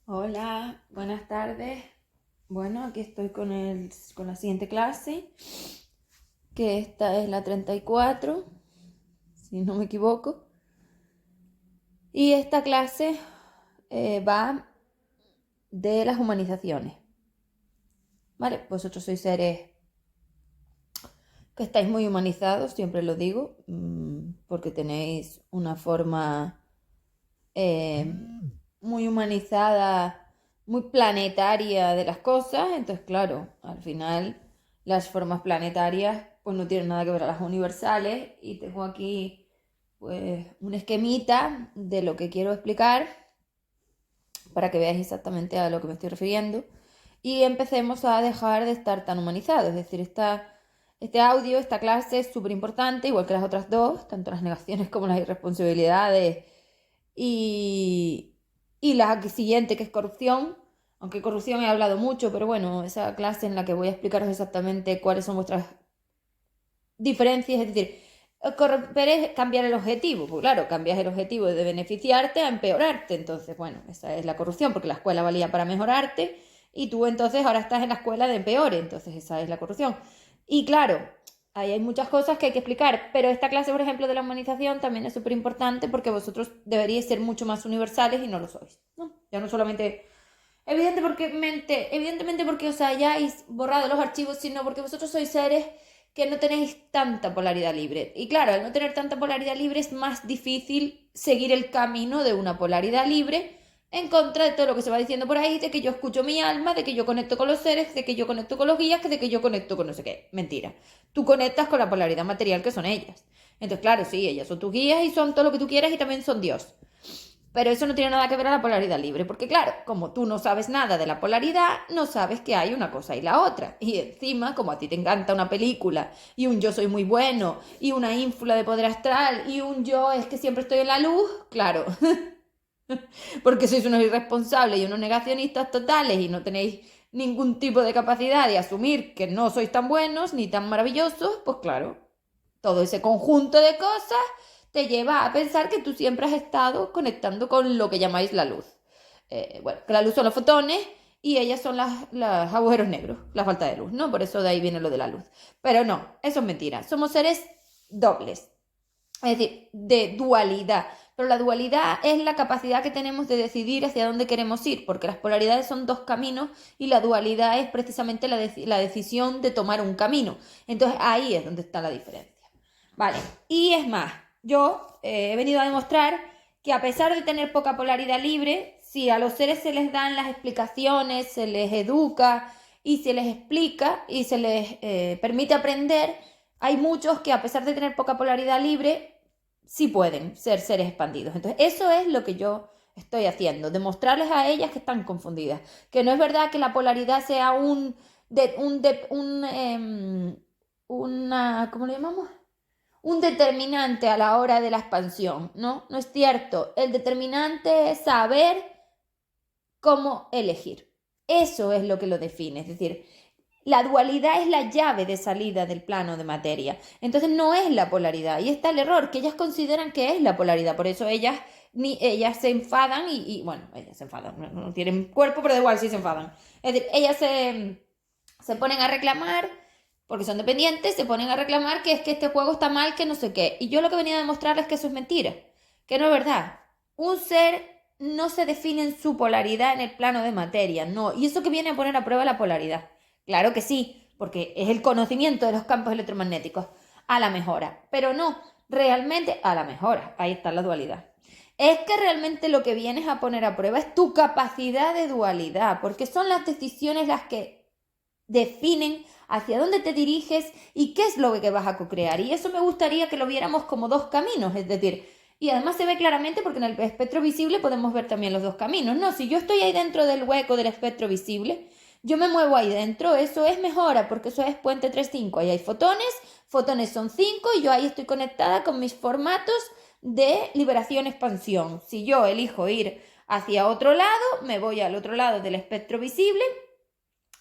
Hola, buenas tardes. Bueno, aquí estoy con la siguiente clase, que esta es la 34, si no me equivoco. Y esta clase va de las humanizaciones. ¿Vale? Vosotros sois seres que estáis muy humanizados, siempre lo digo, porque tenéis una forma eh, muy humanizada, muy planetaria de las cosas. Entonces, claro, al final las formas planetarias pues no tienen nada que ver a las universales, y tengo aquí pues un esquemita de lo que quiero explicar para que veáis exactamente a lo que me estoy refiriendo y empecemos a dejar de estar tan humanizados. Es decir, este audio, esta clase es súper importante, igual que las otras dos, tanto las negaciones como las irresponsabilidades y, y la siguiente, que es corrupción. Aunque corrupción he hablado mucho, pero bueno, esa clase en la que voy a explicaros exactamente cuáles son vuestras diferencias. Es decir, corromper es cambiar el objetivo. Pues claro, cambias el objetivo de beneficiarte a empeorarte. Entonces, bueno, esa es la corrupción, porque la escuela valía para mejorarte y tú entonces ahora estás en la escuela de empeore. Entonces, esa es la corrupción. Y claro, ahí hay muchas cosas que hay que explicar, pero esta clase, por ejemplo, de la humanización también es súper importante porque vosotros deberíais ser mucho más universales y no lo sois, ¿no? Ya no solamente, evidentemente porque os hayáis borrado los archivos, sino porque vosotros sois seres que no tenéis tanta polaridad libre. Y claro, al no tener tanta polaridad libre es más difícil seguir el camino de una polaridad libre en contra de todo lo que se va diciendo por ahí, de que yo escucho mi alma, de que yo conecto con los seres, de que yo conecto con los guías, de que yo conecto con no sé qué. Mentira. Tú conectas con la polaridad material que son ellas. Entonces, claro, sí, ellas son tus guías y son todo lo que tú quieras y también son Dios. Pero eso no tiene nada que ver a la polaridad libre, porque claro, como tú no sabes nada de la polaridad, no sabes que hay una cosa y la otra. Y encima, como a ti te encanta una película, y un yo soy muy bueno, y una ínfula de poder astral, y un yo es que siempre estoy en la luz, claro, porque sois unos irresponsables y unos negacionistas totales y no tenéis ningún tipo de capacidad de asumir que no sois tan buenos ni tan maravillosos, pues claro, todo ese conjunto de cosas te lleva a pensar que tú siempre has estado conectando con lo que llamáis la luz. Bueno, que la luz son los fotones y ellas son los agujeros negros, la falta de luz, ¿no? Por eso de ahí viene lo de la luz. Pero no, eso es mentira. Somos seres dobles, es decir, de dualidad. Pero la dualidad es la capacidad que tenemos de decidir hacia dónde queremos ir, porque las polaridades son dos caminos y la dualidad es precisamente la decisión de tomar un camino. Entonces ahí es donde está la diferencia. Vale, y es más, yo he venido a demostrar que a pesar de tener poca polaridad libre, si a los seres se les dan las explicaciones, se les educa y se les explica y se les permite aprender, hay muchos que a pesar de tener poca polaridad libre, sí pueden ser seres expandidos. Entonces, eso es lo que yo estoy haciendo, demostrarles a ellas que están confundidas, que no es verdad que la polaridad sea una, ¿cómo le llamamos? Un determinante a la hora de la expansión, ¿no? No es cierto. El determinante es saber cómo elegir. Eso es lo que lo define. Es decir, la dualidad es la llave de salida del plano de materia. Entonces no es la polaridad. Y está el error, que ellas consideran que es la polaridad. Por eso ellas se enfadan bueno, ellas se enfadan. No tienen cuerpo, pero da igual si se enfadan. Es decir, ellas se ponen a reclamar porque son dependientes, se ponen a reclamar que es que este juego está mal, que no sé qué. Y yo lo que venía a demostrarles es que eso es mentira, que no es verdad. Un ser no se define en su polaridad en el plano de materia, no. Y eso que viene a poner a prueba la polaridad. Claro que sí, porque es el conocimiento de los campos electromagnéticos a la mejora, pero no realmente a la mejora. Ahí está la dualidad. Es que realmente lo que vienes a poner a prueba es tu capacidad de dualidad, porque son las decisiones las que definen hacia dónde te diriges y qué es lo que vas a co-crear. Y eso me gustaría que lo viéramos como dos caminos, es decir, y además se ve claramente porque en el espectro visible podemos ver también los dos caminos. No, si yo estoy ahí dentro del hueco del espectro visible, yo me muevo ahí dentro, eso es mejora, porque eso es puente 3,5. Ahí hay fotones, fotones son 5 y yo ahí estoy conectada con mis formatos de liberación-expansión. Si yo elijo ir hacia otro lado, me voy al otro lado del espectro visible,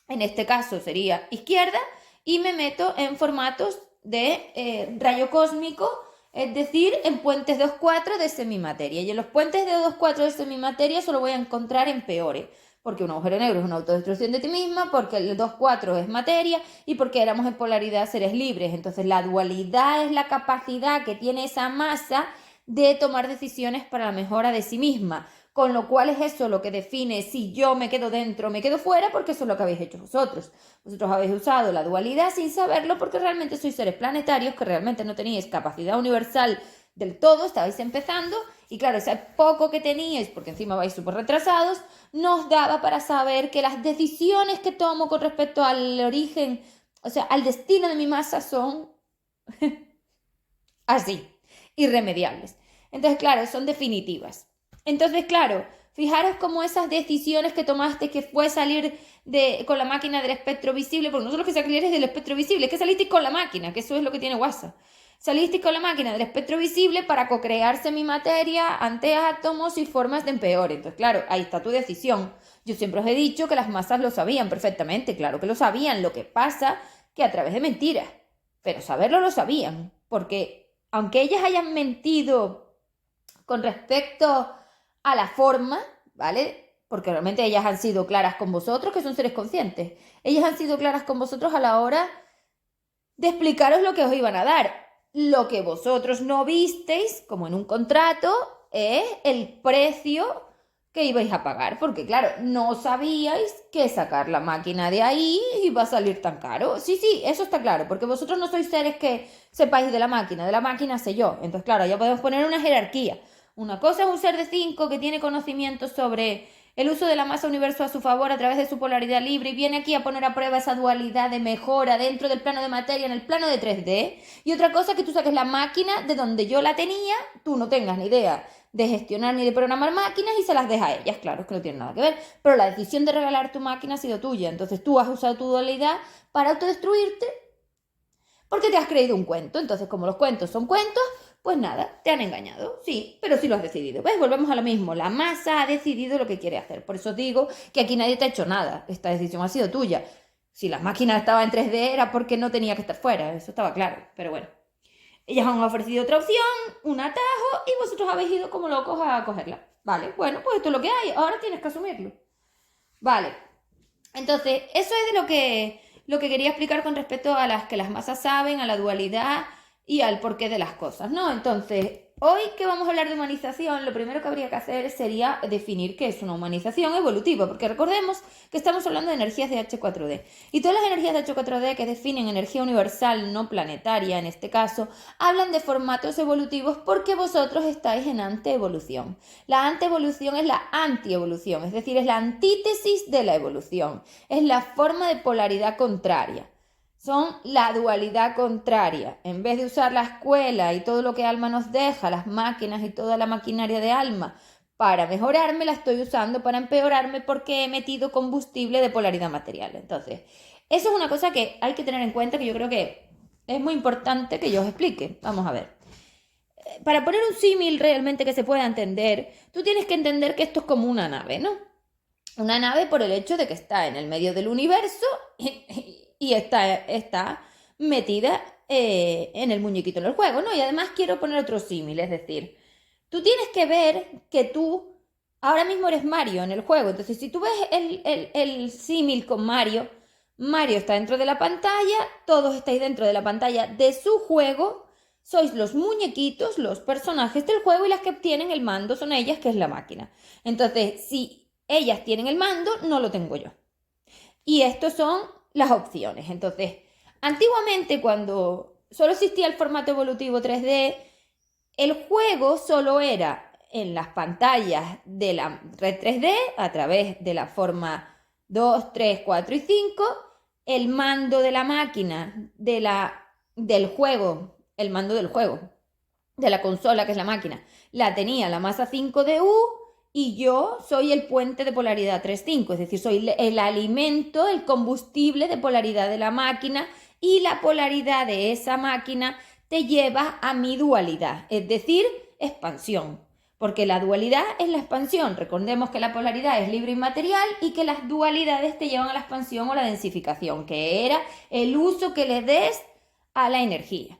en este caso sería izquierda, y me meto en formatos de rayo cósmico es decir, en puentes 2,4 de semimateria. Y en los puentes de 2,4 de semimateria solo voy a encontrar en peores, porque un agujero negro es una autodestrucción de ti misma, porque el 2,4 es materia y porque éramos en polaridad seres libres. Entonces la dualidad es la capacidad que tiene esa masa de tomar decisiones para la mejora de sí misma. Con lo cual es eso lo que define si yo me quedo dentro o me quedo fuera, porque eso es lo que habéis hecho vosotros. Vosotros habéis usado la dualidad sin saberlo porque realmente sois seres planetarios que realmente no teníais capacidad universal del todo, estabais empezando y claro, ese poco que teníais, porque encima vais súper retrasados, nos daba para saber que las decisiones que tomo con respecto al origen, o sea, al destino de mi masa son así, irremediables. Entonces, claro, son definitivas. Entonces, claro, fijaros cómo esas decisiones que tomaste, que fue salir con la máquina del espectro visible, porque no solo que salieres del espectro visible, es que saliste con la máquina, que eso es lo que tiene WhatsApp. Saliste con la máquina del espectro visible para co-crear semimateria ante átomos y formas de empeore. Entonces, claro, ahí está tu decisión. Yo siempre os he dicho que las masas lo sabían perfectamente, claro que lo sabían, lo que pasa que a través de mentiras, pero saberlo lo sabían, porque aunque ellas hayan mentido con respecto a la forma, ¿vale? Porque realmente ellas han sido claras con vosotros, que son seres conscientes. Ellas han sido claras con vosotros a la hora de explicaros lo que os iban a dar. Lo que vosotros no visteis, como en un contrato, es el precio que ibais a pagar. Porque claro, no sabíais que sacar la máquina de ahí iba a salir tan caro. Sí, eso está claro, porque vosotros no sois seres que sepáis de la máquina sé yo. Entonces claro, ya podemos poner una jerarquía. Una cosa es un ser de 5 que tiene conocimientos sobre el uso de la masa universo a su favor a través de su polaridad libre y viene aquí a poner a prueba esa dualidad de mejora dentro del plano de materia en el plano de 3D. Y otra cosa que tú saques la máquina de donde yo la tenía, tú no tengas ni idea de gestionar ni de programar máquinas y se las deja a ellas. Claro, es que no tiene nada que ver. Pero la decisión de regalar tu máquina ha sido tuya. Entonces tú has usado tu dualidad para autodestruirte porque te has creído un cuento. Entonces, como los cuentos son cuentos, pues nada, te han engañado, sí, pero sí lo has decidido. ¿Ves? Volvemos a lo mismo. La masa ha decidido lo que quiere hacer. Por eso os digo que aquí nadie te ha hecho nada. Esta decisión ha sido tuya. Si las máquinas estaban en 3D era porque no tenía que estar fuera. Eso estaba claro. Pero bueno. Ellas han ofrecido otra opción, un atajo, y vosotros habéis ido como locos a cogerla. Vale, bueno, pues esto es lo que hay. Ahora tienes que asumirlo. Vale. Entonces, eso es de lo que quería explicar con respecto a las que las masas saben, a la dualidad y al porqué de las cosas, ¿no? Entonces, hoy que vamos a hablar de humanización, lo primero que habría que hacer sería definir qué es una humanización evolutiva, porque recordemos que estamos hablando de energías de H4D. Y todas las energías de H4D que definen energía universal, no planetaria en este caso, hablan de formatos evolutivos porque vosotros estáis en antievolución. La antievolución es la antievolución, es decir, es la antítesis de la evolución, es la forma de polaridad contraria. Son la dualidad contraria. En vez de usar la escuela y todo lo que Alma nos deja, las máquinas y toda la maquinaria de Alma, para mejorarme, la estoy usando para empeorarme porque he metido combustible de polaridad material. Entonces, eso es una cosa que hay que tener en cuenta, que yo creo que es muy importante que yo os explique. Vamos a ver. Para poner un símil realmente que se pueda entender, tú tienes que entender que esto es como una nave, ¿no? Una nave por el hecho de que está en el medio del universo y está metida en el muñequito en el juego, ¿no? Y además quiero poner otro símil, es decir, tú tienes que ver que tú ahora mismo eres Mario en el juego. Entonces, si tú ves el símil con Mario, Mario está dentro de la pantalla, todos estáis dentro de la pantalla de su juego, sois los muñequitos, los personajes del juego y las que tienen el mando son ellas, que es la máquina. Entonces, si ellas tienen el mando, no lo tengo yo. Y estos son las opciones. Entonces, antiguamente cuando solo existía el formato evolutivo 3D, el juego solo era en las pantallas de la red 3D a través de la forma 2, 3, 4 y 5, el mando de la máquina del juego, el mando del juego, de la consola que es la máquina, la tenía la masa 5DU y yo soy el puente de polaridad 3,5, es decir, soy el alimento, el combustible de polaridad de la máquina y la polaridad de esa máquina te lleva a mi dualidad, es decir, expansión. Porque la dualidad es la expansión. Recordemos que la polaridad es libre y material y que las dualidades te llevan a la expansión o la densificación, que era el uso que le des a la energía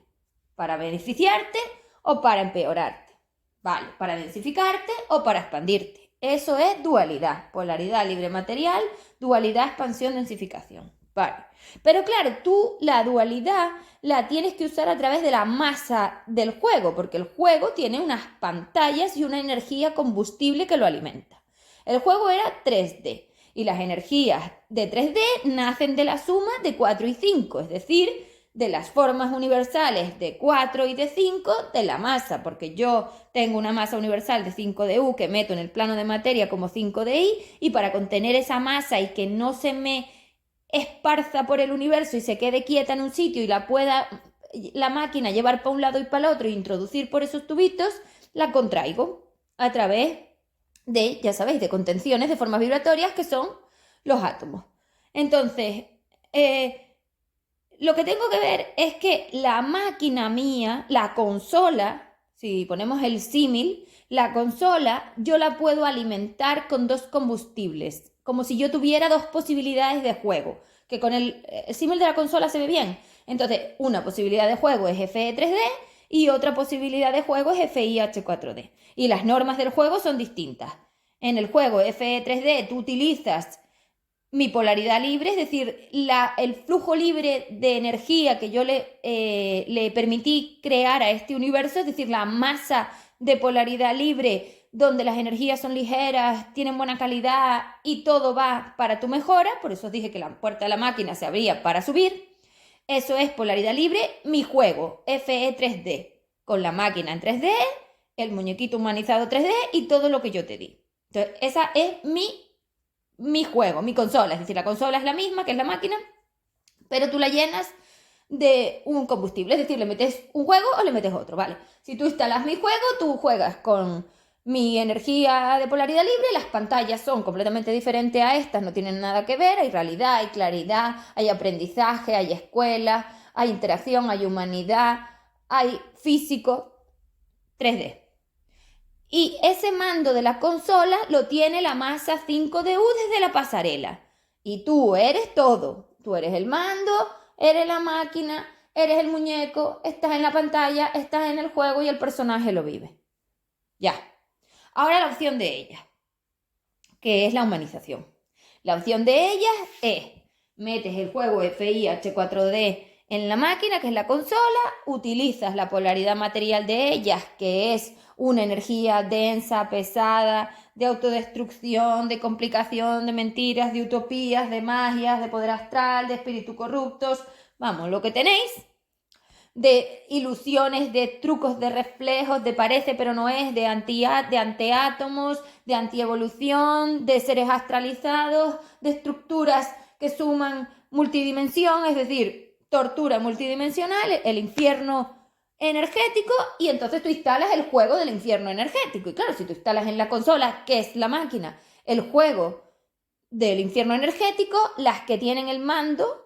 para beneficiarte o para empeorarte, ¿vale? Para densificarte o para expandirte. Eso es dualidad, polaridad libre material, dualidad, expansión, densificación, ¿vale? Pero claro, tú la dualidad la tienes que usar a través de la masa del juego, porque el juego tiene unas pantallas y una energía combustible que lo alimenta. El juego era 3D y las energías de 3D nacen de la suma de 4 y 5, es decir, de las formas universales de 4 y de 5 de la masa, porque yo tengo una masa universal de 5 de U que meto en el plano de materia como 5 de I, y para contener esa masa y que no se me esparza por el universo y se quede quieta en un sitio y la pueda la máquina llevar para un lado y para el otro e introducir por esos tubitos, la contraigo a través de, ya sabéis, de contenciones de formas vibratorias que son los átomos. Entonces, lo que tengo que ver es que la máquina mía, la consola, si ponemos el símil, la consola yo la puedo alimentar con dos combustibles, como si yo tuviera dos posibilidades de juego, que con el símil de la consola se ve bien. Entonces, una posibilidad de juego es FE3D y otra posibilidad de juego es FIH4D. Y las normas del juego son distintas. En el juego FE3D tú utilizas mi polaridad libre, es decir, el flujo libre de energía que yo le permití crear a este universo, es decir, la masa de polaridad libre donde las energías son ligeras, tienen buena calidad y todo va para tu mejora. Por eso os dije que la puerta de la máquina se abría para subir. Eso es polaridad libre, mi juego, FE3D, con la máquina en 3D, el muñequito humanizado 3D y todo lo que yo te di. Entonces, esa es mi juego, mi consola. Es decir, la consola es la misma que es la máquina, pero tú la llenas de un combustible. Es decir, le metes un juego o le metes otro, ¿vale? Si tú instalas mi juego, tú juegas con mi energía de polaridad libre. Las pantallas son completamente diferentes a estas, no tienen nada que ver. Hay realidad, hay claridad, hay aprendizaje, hay escuela, hay interacción, hay humanidad, hay físico 3D. Y ese mando de la consola lo tiene la masa 5DU desde la pasarela. Y tú eres todo. Tú eres el mando, eres la máquina, eres el muñeco, estás en la pantalla, estás en el juego y el personaje lo vive. Ya. Ahora la opción de ella, que es la humanización. La opción de ella es, metes el juego FIH4D en la máquina, que es la consola, utilizas la polaridad material de ellas, que es una energía densa, pesada, de autodestrucción, de complicación, de mentiras, de utopías, de magias, de poder astral, de espíritus corruptos, vamos, lo que tenéis, de ilusiones, de trucos, de reflejos, de parece pero no es, de antiátomos, de antievolución, de seres astralizados, de estructuras que suman multidimensión, es decir, tortura multidimensional, el infierno energético, y entonces tú instalas el juego del infierno energético. Y claro, si tú instalas en la consola, que es la máquina, el juego del infierno energético, las que tienen el mando,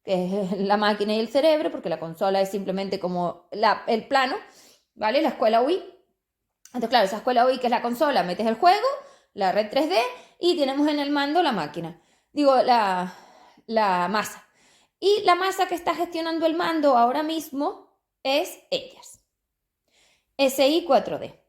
que es la máquina y el cerebro, porque la consola es simplemente como el plano, ¿vale? La escuela UI. Entonces, claro, esa escuela UI, que es la consola, metes el juego, la red 3D, y tenemos en el mando la máquina. Digo, la masa. Y la masa que está gestionando el mando ahora mismo es ellas. SI4D.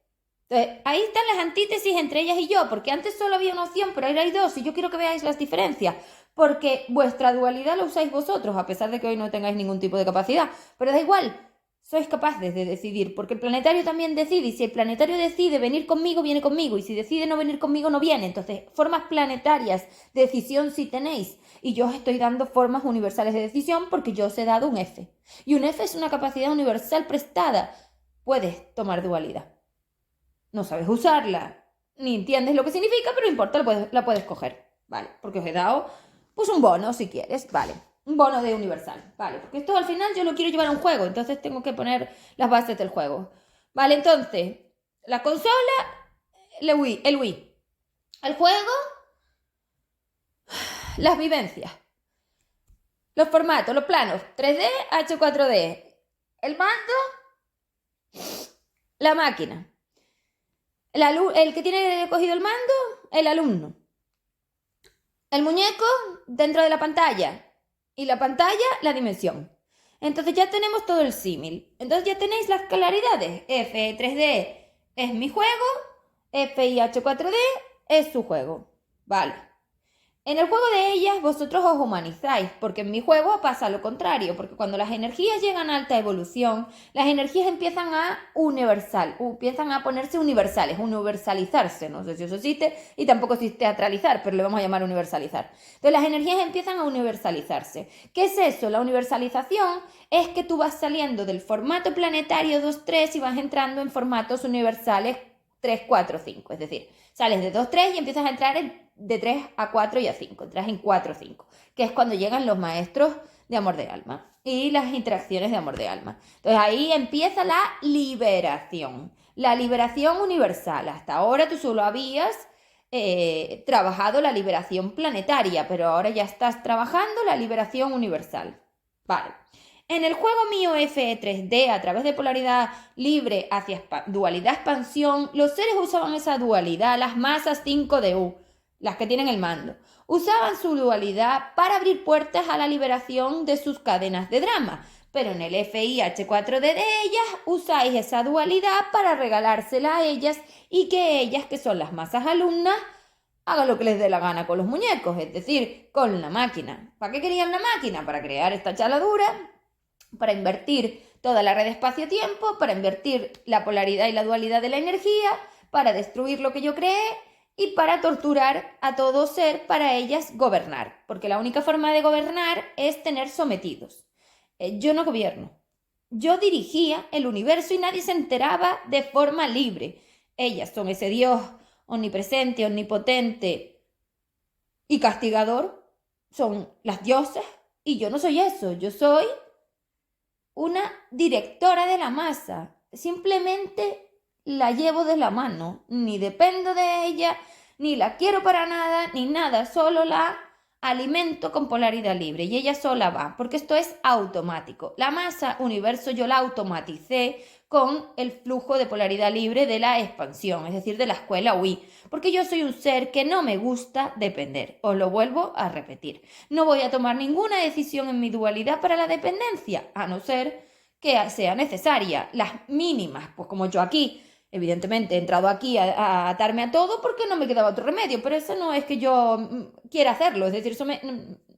Entonces, ahí están las antítesis entre ellas y yo, porque antes solo había una opción, pero ahora hay dos, y yo quiero que veáis las diferencias, porque vuestra dualidad la usáis vosotros, a pesar de que hoy no tengáis ningún tipo de capacidad, pero da igual, sois capaces de decidir, porque el planetario también decide, y si el planetario decide venir conmigo, viene conmigo, y si decide no venir conmigo, no viene. Entonces, formas planetarias de decisión sí tenéis, y yo os estoy dando formas universales de decisión porque yo os he dado un F, y un F es una capacidad universal prestada. Puedes tomar dualidad. No sabes usarla, ni entiendes lo que significa, pero no importa, la puedes coger, ¿vale? Porque os he dado, pues, un bono, si quieres, ¿vale? Un bono de universal, ¿vale? Porque esto al final yo lo quiero llevar a un juego, entonces tengo que poner las bases del juego, ¿vale? Entonces, la consola, el Wii. El juego, las vivencias, los formatos, los planos, 3D, H4D, el mando, la máquina. El que tiene cogido el mando, el alumno. El muñeco dentro de la pantalla. Y la pantalla, la dimensión. Entonces ya tenemos todo el símil. Entonces ya tenéis las claridades. Fe3D es mi juego, FIH4D es su juego. Vale. En el juego de ellas vosotros os humanizáis, porque en mi juego pasa lo contrario, porque cuando las energías llegan a alta evolución, las energías empiezan empiezan a ponerse universales, universalizarse, no sé si eso existe, y tampoco existe teatralizar, pero le vamos a llamar universalizar. Entonces las energías empiezan a universalizarse. ¿Qué es eso? La universalización es que tú vas saliendo del formato planetario 2-3 y vas entrando en formatos universales 3-4-5, es decir, sales de 2-3 y empiezas a entrar de 3 a 4 y a 5, entras en 4-5, que es cuando llegan los maestros de amor de alma y las interacciones de amor de alma. Entonces ahí empieza la liberación universal. Hasta ahora tú solo habías trabajado la liberación planetaria, pero ahora ya estás trabajando la liberación universal. Vale. En el juego mío FE3D, a través de polaridad libre hacia dualidad expansión, los seres usaban esa dualidad, las masas 5DU, las que tienen el mando, usaban su dualidad para abrir puertas a la liberación de sus cadenas de drama. Pero en el FIH4D de ellas usáis esa dualidad para regalársela a ellas y que ellas, que son las masas alumnas, hagan lo que les dé la gana con los muñecos, es decir, con la máquina. ¿Para qué querían la máquina? Para crear esta chaladura, para invertir toda la red espacio-tiempo, para invertir la polaridad y la dualidad de la energía, para destruir lo que yo creé y para torturar a todo ser, para ellas gobernar. Porque la única forma de gobernar es tener sometidos. Yo no gobierno. Yo dirigía el universo y nadie se enteraba de forma libre. Ellas son ese Dios omnipresente, omnipotente y castigador. Son las diosas y yo no soy eso. Yo soy una directora de la masa. Simplemente la llevo de la mano. Ni dependo de ella, ni la quiero para nada, ni nada. Solo la alimento con polaridad libre y ella sola va, porque esto es automático. La masa universo yo la automaticé con el flujo de polaridad libre de la expansión, es decir, de la escuela UI, porque yo soy un ser que no me gusta depender. Os lo vuelvo a repetir. No voy a tomar ninguna decisión en mi dualidad para la dependencia, a no ser que sea necesaria. Las mínimas, pues como yo aquí, evidentemente he entrado aquí a atarme a todo porque no me quedaba otro remedio, pero eso no es que yo quiera hacerlo, es decir,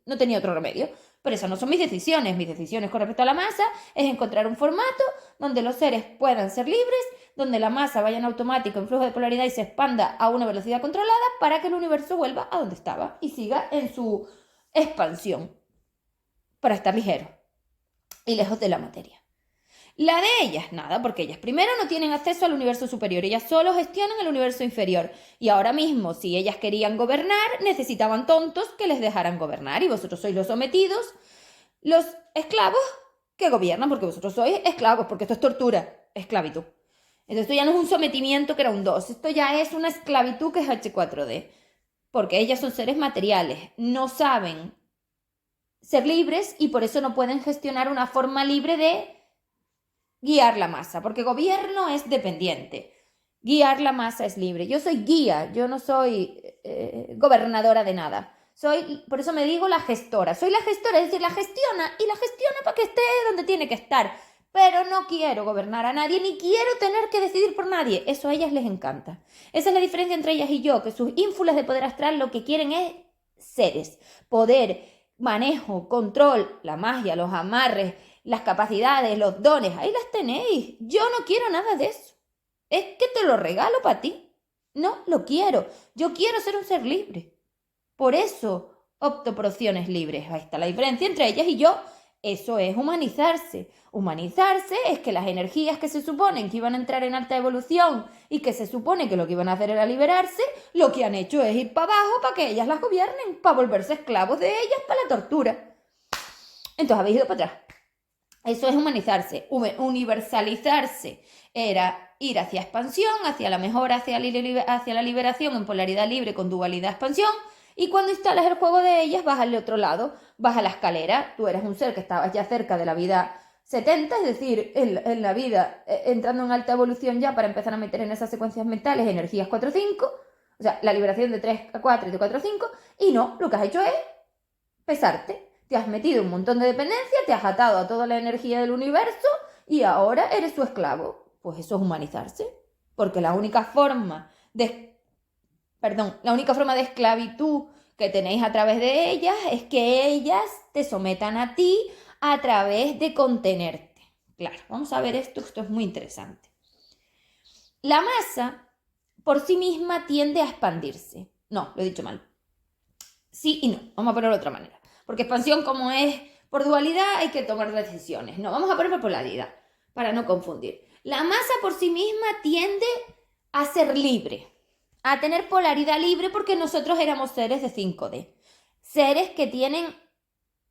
no tenía otro remedio. Pero esas no son mis decisiones. Mis decisiones con respecto a la masa es encontrar un formato donde los seres puedan ser libres, donde la masa vaya en automático en flujo de polaridad y se expanda a una velocidad controlada para que el universo vuelva a donde estaba y siga en su expansión para estar ligero y lejos de la materia. La de ellas, nada, porque ellas primero no tienen acceso al universo superior, ellas solo gestionan el universo inferior. Y ahora mismo, si ellas querían gobernar, necesitaban tontos que les dejaran gobernar. Y vosotros sois los sometidos, los esclavos que gobiernan, porque vosotros sois esclavos, porque esto es tortura, esclavitud. Entonces esto ya no es un sometimiento que era un 2, esto ya es una esclavitud que es H4D. Porque ellas son seres materiales, no saben ser libres y por eso no pueden gestionar una forma libre de guiar la masa, porque gobierno es dependiente. Guiar la masa es libre. Yo soy guía, yo no soy gobernadora de nada. Por eso me digo la gestora. Soy la gestora, es decir, la gestiona y la gestiona para que esté donde tiene que estar. Pero no quiero gobernar a nadie, ni quiero tener que decidir por nadie. Eso a ellas les encanta. Esa es la diferencia entre ellas y yo, que sus ínfulas de poder astral lo que quieren es seres, poder, manejo, control, la magia, los amarres, las capacidades, los dones, ahí las tenéis. Yo no quiero nada de eso. Es que te lo regalo para ti. No lo quiero. Yo quiero ser un ser libre. Por eso opto por opciones libres. Ahí está la diferencia entre ellas y yo. Eso es humanizarse. Humanizarse es que las energías que se suponen que iban a entrar en alta evolución y que se supone que lo que iban a hacer era liberarse, lo que han hecho es ir para abajo para que ellas las gobiernen, para volverse esclavos de ellas, para la tortura. Entonces habéis ido para atrás. Eso es humanizarse. Universalizarse era ir hacia expansión, hacia la mejora, hacia la liberación en polaridad libre con dualidad expansión. Y cuando instalas el juego de ellas, vas al otro lado, vas a la escalera. Tú eres un ser que estabas ya cerca de la vida 70, es decir, en la vida entrando en alta evolución ya para empezar a meter en esas secuencias mentales energías 4-5, o sea, la liberación de 3 a 4 y de 4 a 5, y no, lo que has hecho es pesarte. Te has metido un montón de dependencia, te has atado a toda la energía del universo y ahora eres su esclavo. Pues eso es humanizarse. Porque la única forma de esclavitud que tenéis a través de ellas es que ellas te sometan a ti a través de contenerte. Claro, vamos a ver esto es muy interesante. La masa por sí misma tiende a expandirse. No, lo he dicho mal. Sí y no, vamos a ponerlo de otra manera. Porque expansión, como es por dualidad, hay que tomar decisiones. No, vamos a poner por polaridad, para no confundir. La masa por sí misma tiende a ser libre, a tener polaridad libre, porque nosotros éramos seres de 5D. Seres que tienen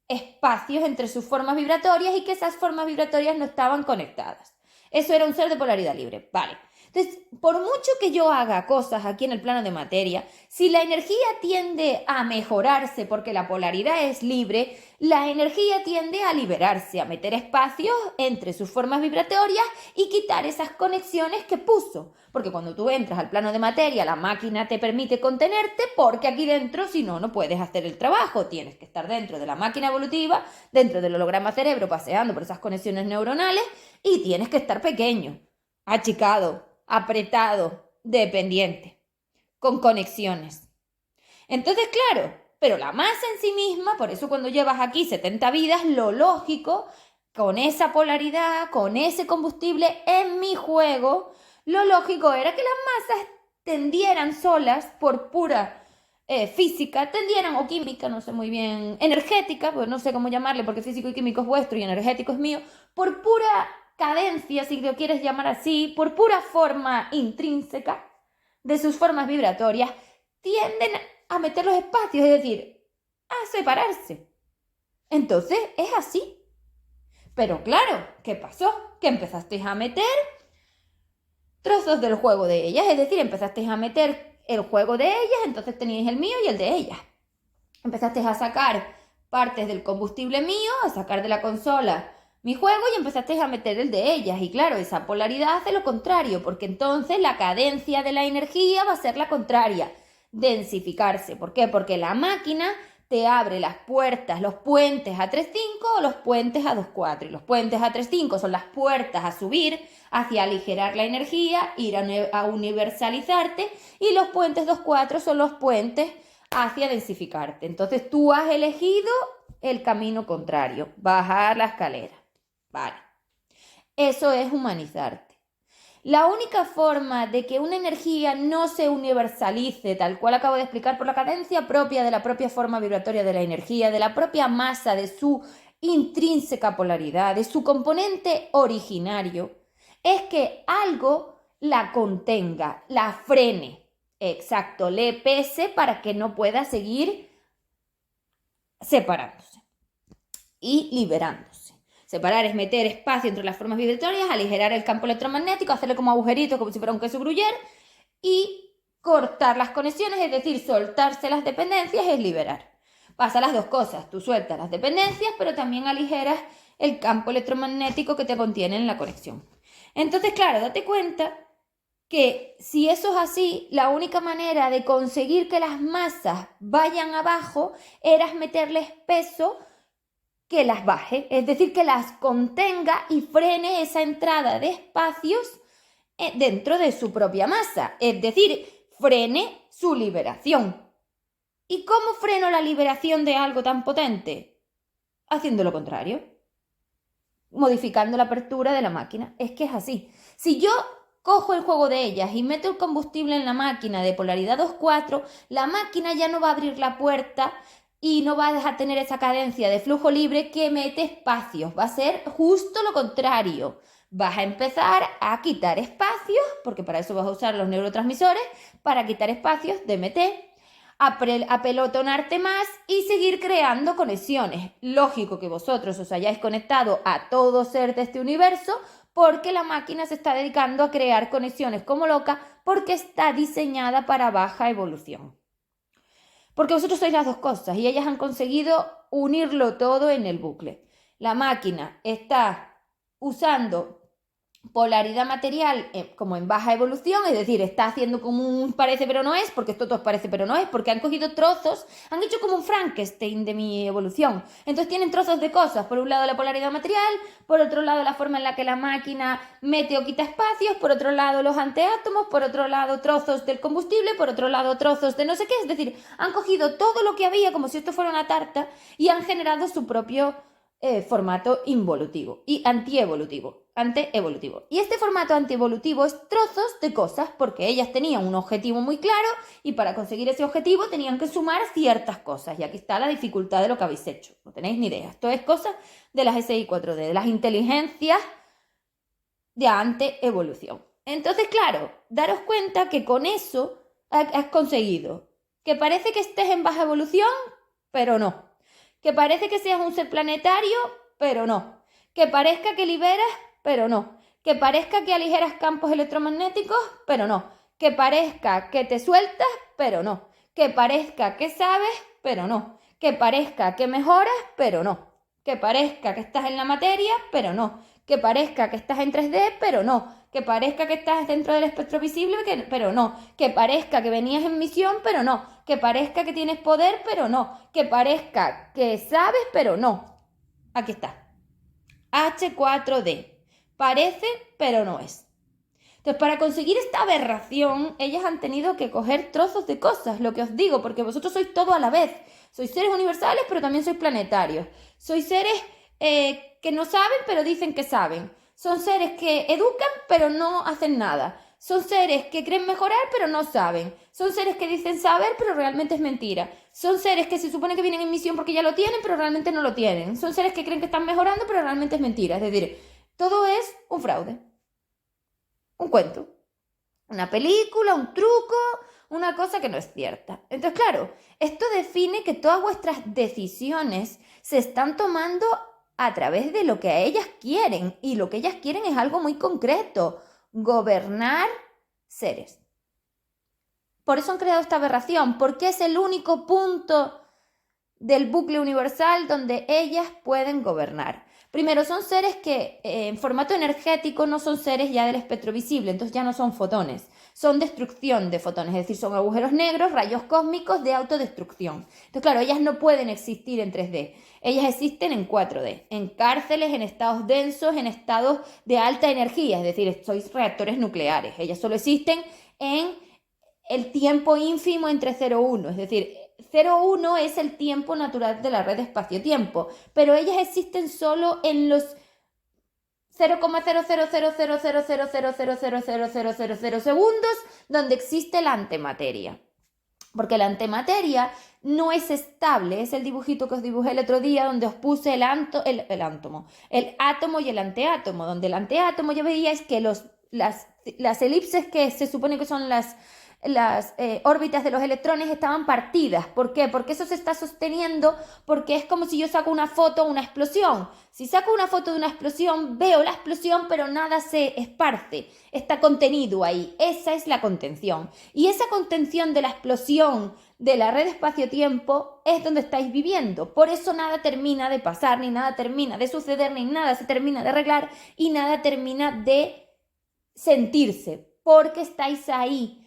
espacios entre sus formas vibratorias y que esas formas vibratorias no estaban conectadas. Eso era un ser de polaridad libre. Vale. Entonces, por mucho que yo haga cosas aquí en el plano de materia, si la energía tiende a mejorarse porque la polaridad es libre, la energía tiende a liberarse, a meter espacios entre sus formas vibratorias y quitar esas conexiones que puso. Porque cuando tú entras al plano de materia, la máquina te permite contenerte porque aquí dentro, si no, no puedes hacer el trabajo. Tienes que estar dentro de la máquina evolutiva, dentro del holograma cerebro, paseando por esas conexiones neuronales y tienes que estar pequeño, achicado, apretado, dependiente, con conexiones. Entonces, claro, pero la masa en sí misma, por eso cuando llevas aquí 70 vidas, lo lógico, con esa polaridad, con ese combustible en mi juego, lo lógico era que las masas tendieran solas por pura física, tendieran, o química, no sé muy bien, energética, pues no sé cómo llamarle porque físico y químico es vuestro y energético es mío, por pura cadencia, si lo quieres llamar así, por pura forma intrínseca de sus formas vibratorias, tienden a meter los espacios, es decir, a separarse. Entonces es así. Pero claro, ¿qué pasó? Que empezasteis a meter trozos del juego de ellas, es decir, empezasteis a meter el juego de ellas, entonces teníais el mío y el de ellas. Empezasteis a sacar partes del combustible mío, a sacar de la consola mi juego y empezasteis a meter el de ellas. Y claro, esa polaridad hace lo contrario, porque entonces la cadencia de la energía va a ser la contraria, densificarse. ¿Por qué? Porque la máquina te abre las puertas, los puentes a 3.5 o los puentes a 2.4. Y los puentes a 3.5 son las puertas a subir, hacia aligerar la energía, ir a universalizarte, y los puentes 2.4 son los puentes hacia densificarte. Entonces tú has elegido el camino contrario, bajar la escalera. Vale. Eso es humanizarte. La única forma de que una energía no se universalice, tal cual acabo de explicar, por la cadencia propia de la propia forma vibratoria de la energía, de la propia masa, de su intrínseca polaridad, de su componente originario, es que algo la contenga, la frene. Exacto, le pese para que no pueda seguir separándose y liberándose. Separar es meter espacio entre las formas vibratorias, aligerar el campo electromagnético, hacerle como agujeritos, como si fuera un queso gruyère, y cortar las conexiones, es decir, soltarse las dependencias, es liberar. Pasa las dos cosas, tú sueltas las dependencias, pero también aligeras el campo electromagnético que te contiene en la conexión. Entonces, claro, date cuenta que si eso es así, la única manera de conseguir que las masas vayan abajo era meterles peso que las baje, es decir, que las contenga y frene esa entrada de espacios dentro de su propia masa, es decir, frene su liberación. ¿Y cómo freno la liberación de algo tan potente? Haciendo lo contrario, modificando la apertura de la máquina. Es que es así. Si yo cojo el juego de ellas y meto el combustible en la máquina de polaridad 2.4, la máquina ya no va a abrir la puerta y no vas a tener esa cadencia de flujo libre que mete espacios. Va a ser justo lo contrario. Vas a empezar a quitar espacios, porque para eso vas a usar los neurotransmisores, para quitar espacios de DMT, apelotonarte más y seguir creando conexiones. Lógico que vosotros os hayáis conectado a todo ser de este universo, porque la máquina se está dedicando a crear conexiones como loca, porque está diseñada para baja evolución. Porque vosotros sois las dos cosas y ellas han conseguido unirlo todo en el bucle. La máquina está usando polaridad material como en baja evolución, es decir, está haciendo como un parece pero no es, porque esto todo parece pero no es, porque han cogido trozos, han hecho como un Frankenstein de mi evolución. Entonces tienen trozos de cosas, por un lado la polaridad material, por otro lado la forma en la que la máquina mete o quita espacios, por otro lado los antiátomos, por otro lado trozos del combustible, por otro lado trozos de no sé qué, es decir, han cogido todo lo que había como si esto fuera una tarta y han generado su propio formato involutivo y antievolutivo. Y este formato antievolutivo es trozos de cosas porque ellas tenían un objetivo muy claro y para conseguir ese objetivo tenían que sumar ciertas cosas. Y aquí está la dificultad de lo que habéis hecho. No tenéis ni idea. Esto es cosa de las SI 4D, de las inteligencias de antievolución. Entonces, claro, daros cuenta que con eso has conseguido que parece que estés en baja evolución, pero no. Que parece que seas un ser planetario, pero no. Que parezca que liberas, pero no. Que parezca que aligeras campos electromagnéticos, pero no. Que parezca que te sueltas, pero no. Que parezca que sabes, pero no. Que parezca que mejoras, pero no. Que parezca que estás en la materia, pero no. Que parezca que estás en 3D, pero no. Que parezca que estás dentro del espectro visible, pero no. Que parezca que venías en misión, pero no. Que parezca que tienes poder, pero no. Que parezca que sabes, pero no. Aquí está. H4D. Parece, pero no es. Entonces, para conseguir esta aberración, ellas han tenido que coger trozos de cosas, lo que os digo, porque vosotros sois todo a la vez. Sois seres universales, pero también sois planetarios. Sois seres que no saben, pero dicen que saben. Son seres que educan, pero no hacen nada. Son seres que creen mejorar, pero no saben. Son seres que dicen saber, pero realmente es mentira. Son seres que se supone que vienen en misión porque ya lo tienen, pero realmente no lo tienen. Son seres que creen que están mejorando, pero realmente es mentira. Es decir, todo es un fraude. Un cuento. Una película, un truco, una cosa que no es cierta. Entonces, claro, esto define que todas vuestras decisiones se están tomando a través de lo que ellas quieren. Y lo que ellas quieren es algo muy concreto. Gobernar seres. Por eso han creado esta aberración, porque es el único punto del bucle universal donde ellas pueden gobernar. Primero, son seres que en formato energético no son seres ya del espectro visible, entonces ya no son fotones, son destrucción de fotones, es decir, son agujeros negros, rayos cósmicos de autodestrucción. Entonces, claro, ellas no pueden existir en 3D, ellas existen en 4D, en cárceles, en estados densos, en estados de alta energía, es decir, sois reactores nucleares, ellas solo existen en el tiempo ínfimo entre 0 y 1, es decir, 0,1 es el tiempo natural de la red espacio-tiempo, pero ellas existen solo en los 0,0000000000000 segundos donde existe la antimateria. Porque la antimateria no es estable, es el dibujito que os dibujé el otro día donde os puse el átomo y el antiátomo, donde el antiátomo ya veíais que las elipses que se supone que son las órbitas de los electrones estaban partidas. ¿Por qué? Porque eso se está sosteniendo, porque es como si yo saco una foto de una explosión. Si saco una foto de una explosión, veo la explosión, pero nada se esparce. Está contenido ahí. Esa es la contención. Y esa contención de la explosión de la red espacio-tiempo es donde estáis viviendo. Por eso nada termina de pasar, ni nada termina de suceder, ni nada se termina de arreglar, y nada termina de sentirse, porque estáis ahí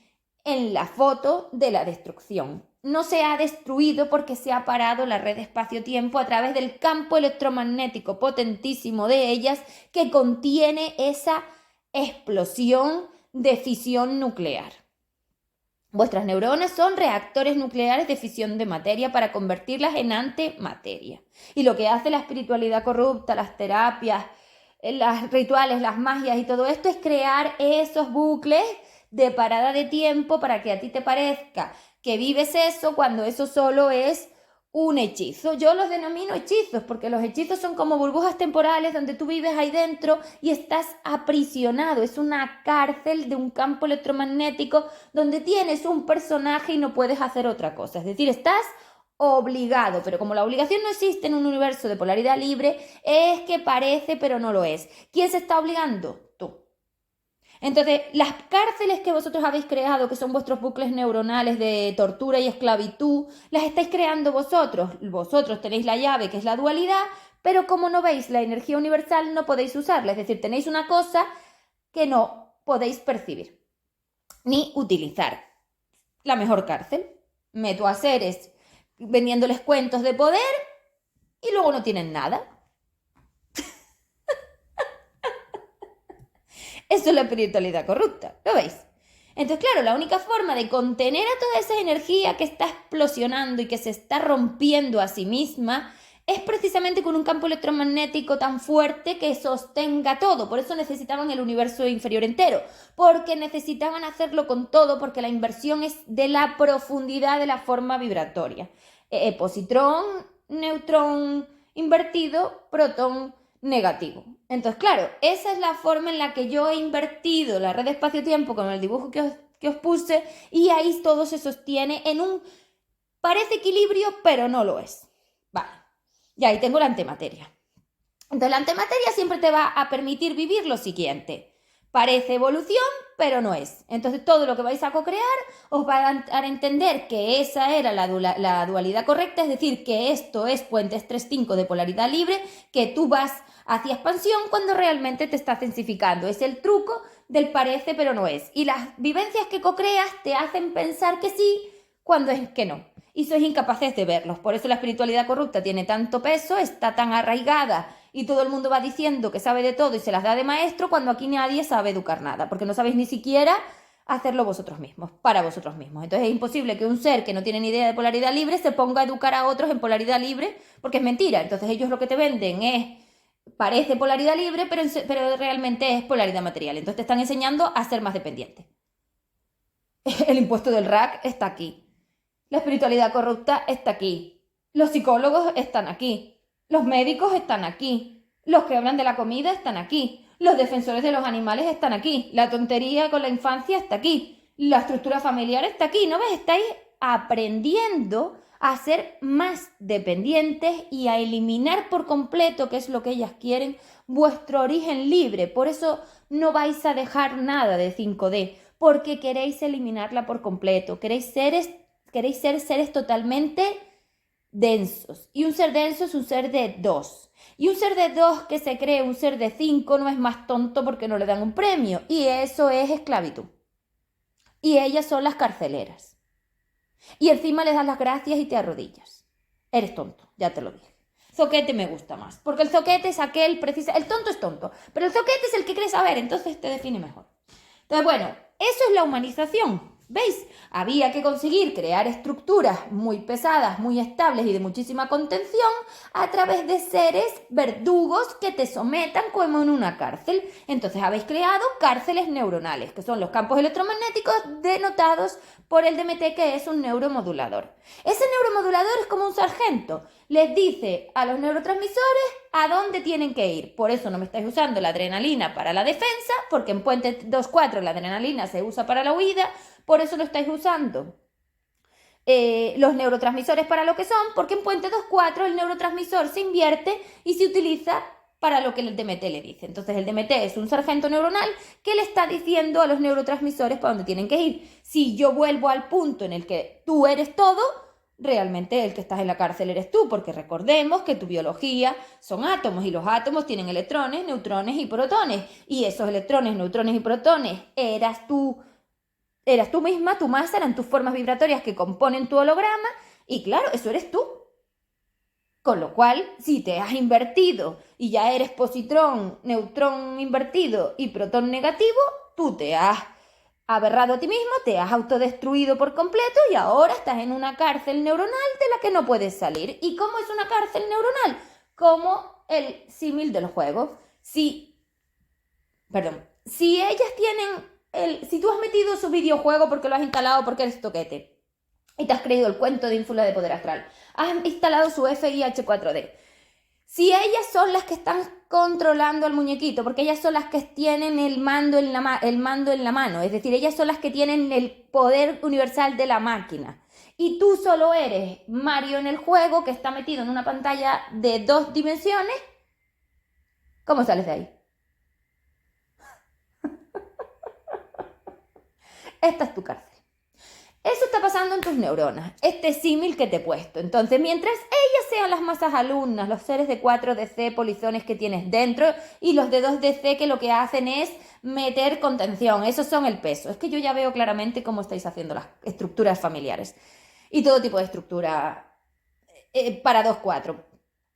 en la foto de la destrucción. No se ha destruido porque se ha parado la red espacio-tiempo a través del campo electromagnético potentísimo de ellas que contiene esa explosión de fisión nuclear. Vuestras neuronas son reactores nucleares de fisión de materia para convertirlas en antimateria. Y lo que hace la espiritualidad corrupta, las terapias, los rituales, las magias y todo esto es crear esos bucles de parada de tiempo para que a ti te parezca que vives eso cuando eso solo es un hechizo. Yo los denomino hechizos porque los hechizos son como burbujas temporales donde tú vives ahí dentro y estás aprisionado. Es una cárcel de un campo electromagnético donde tienes un personaje y no puedes hacer otra cosa. Es decir, estás obligado, pero como la obligación no existe en un universo de polaridad libre, es que parece pero no lo es. ¿Quién se está obligando? Tú. Entonces, las cárceles que vosotros habéis creado, que son vuestros bucles neuronales de tortura y esclavitud, las estáis creando vosotros. Vosotros tenéis la llave, que es la dualidad, pero como no veis la energía universal, no podéis usarla. Es decir, tenéis una cosa que no podéis percibir ni utilizar. La mejor cárcel. Meto a seres vendiéndoles cuentos de poder y luego no tienen nada. Eso es la espiritualidad corrupta, ¿lo veis? Entonces, claro, la única forma de contener a toda esa energía que está explosionando y que se está rompiendo a sí misma es precisamente con un campo electromagnético tan fuerte que sostenga todo. Por eso necesitaban el universo inferior entero, porque necesitaban hacerlo con todo, porque la inversión es de la profundidad de la forma vibratoria. Positrón, neutrón invertido, protón negativo. Entonces, claro, esa es la forma en la que yo he invertido la red de espacio-tiempo con el dibujo que os puse, y ahí todo se sostiene en un parece equilibrio, pero no lo es. Vale. Y ahí tengo la antimateria. Entonces la antimateria siempre te va a permitir vivir lo siguiente. Parece evolución, pero no es. Entonces todo lo que vais a co-crear os va a dar a entender que esa era la dualidad correcta, es decir, que esto es puentes 3-5 de polaridad libre, que tú vas hacia expansión cuando realmente te estás densificando. Es el truco del parece, pero no es. Y las vivencias que co-creas te hacen pensar que sí cuando es que no. Y sois incapaces de verlos. Por eso la espiritualidad corrupta tiene tanto peso, está tan arraigada y todo el mundo va diciendo que sabe de todo y se las da de maestro cuando aquí nadie sabe educar nada, porque no sabéis ni siquiera hacerlo vosotros mismos, para vosotros mismos. Entonces es imposible que un ser que no tiene ni idea de polaridad libre se ponga a educar a otros en polaridad libre, porque es mentira. Entonces ellos lo que te venden parece polaridad libre, pero realmente es polaridad material. Entonces te están enseñando a ser más dependiente. El impuesto del rack está aquí. La espiritualidad corrupta está aquí. Los psicólogos están aquí. Los médicos están aquí. Los que hablan de la comida están aquí. Los defensores de los animales están aquí. La tontería con la infancia está aquí. La estructura familiar está aquí. ¿No ves? Estáis aprendiendo a ser más dependientes y a eliminar por completo, que es lo que ellas quieren, vuestro origen libre. Por eso no vais a dejar nada de 5D, porque queréis eliminarla por completo. Queréis ser seres totalmente densos. Y un ser denso es un ser de 2. Y un ser de 2 que se cree un ser de 5 no es más tonto porque no le dan un premio. Y eso es esclavitud. Y ellas son las carceleras. Y encima les das las gracias y te arrodillas. Eres tonto, ya te lo dije. Zoquete me gusta más. Porque el zoquete es aquel preciso. El tonto es tonto. Pero el zoquete es el que quiere saber. Entonces te define mejor. Entonces, bueno, eso es la humanización. ¿Veis? Había que conseguir crear estructuras muy pesadas, muy estables y de muchísima contención a través de seres verdugos que te sometan como en una cárcel. Entonces habéis creado cárceles neuronales, que son los campos electromagnéticos denotados por el DMT, que es un neuromodulador. Ese neuromodulador es como un sargento. Les dice a los neurotransmisores a dónde tienen que ir. Por eso no me estáis usando la adrenalina para la defensa, porque en Puente 2.4 la adrenalina se usa para la huida. Por eso lo estáis usando los neurotransmisores para lo que son, porque en Puente 2.4 el neurotransmisor se invierte y se utiliza para lo que el DMT le dice. Entonces el DMT es un sargento neuronal que le está diciendo a los neurotransmisores para dónde tienen que ir. Si yo vuelvo al punto en el que tú eres todo, realmente el que estás en la cárcel eres tú, porque recordemos que tu biología son átomos y los átomos tienen electrones, neutrones y protones. Y esos electrones, neutrones y protones eras tú misma, tu masa, eran tus formas vibratorias que componen tu holograma, y claro, eso eres tú. Con lo cual, si te has invertido y ya eres positrón, neutrón invertido y protón negativo, tú te has aberrado a ti mismo, te has autodestruido por completo y ahora estás en una cárcel neuronal de la que no puedes salir. ¿Y cómo es una cárcel neuronal? Como el símil del juego. Si ellas tienen si tú has metido su videojuego porque lo has instalado porque eres toquete y te has creído el cuento de ínfula de poder astral, has instalado su FIH4D, si ellas son las que están controlando al muñequito, porque ellas son las que tienen el mando en la mano, es decir, ellas son las que tienen el poder universal de la máquina, y tú solo eres Mario en el juego que está metido en una pantalla de 2 dimensiones, ¿cómo sales de ahí? Esta es tu cárcel. Eso está pasando en tus neuronas, este símil que te he puesto. Entonces, mientras ellas sean las masas alumnas, los seres de 4DC polizones que tienes dentro y los de 2DC que lo que hacen es meter contención, esos son el peso. Es que yo ya veo claramente cómo estáis haciendo las estructuras familiares y todo tipo de estructura para 2-4.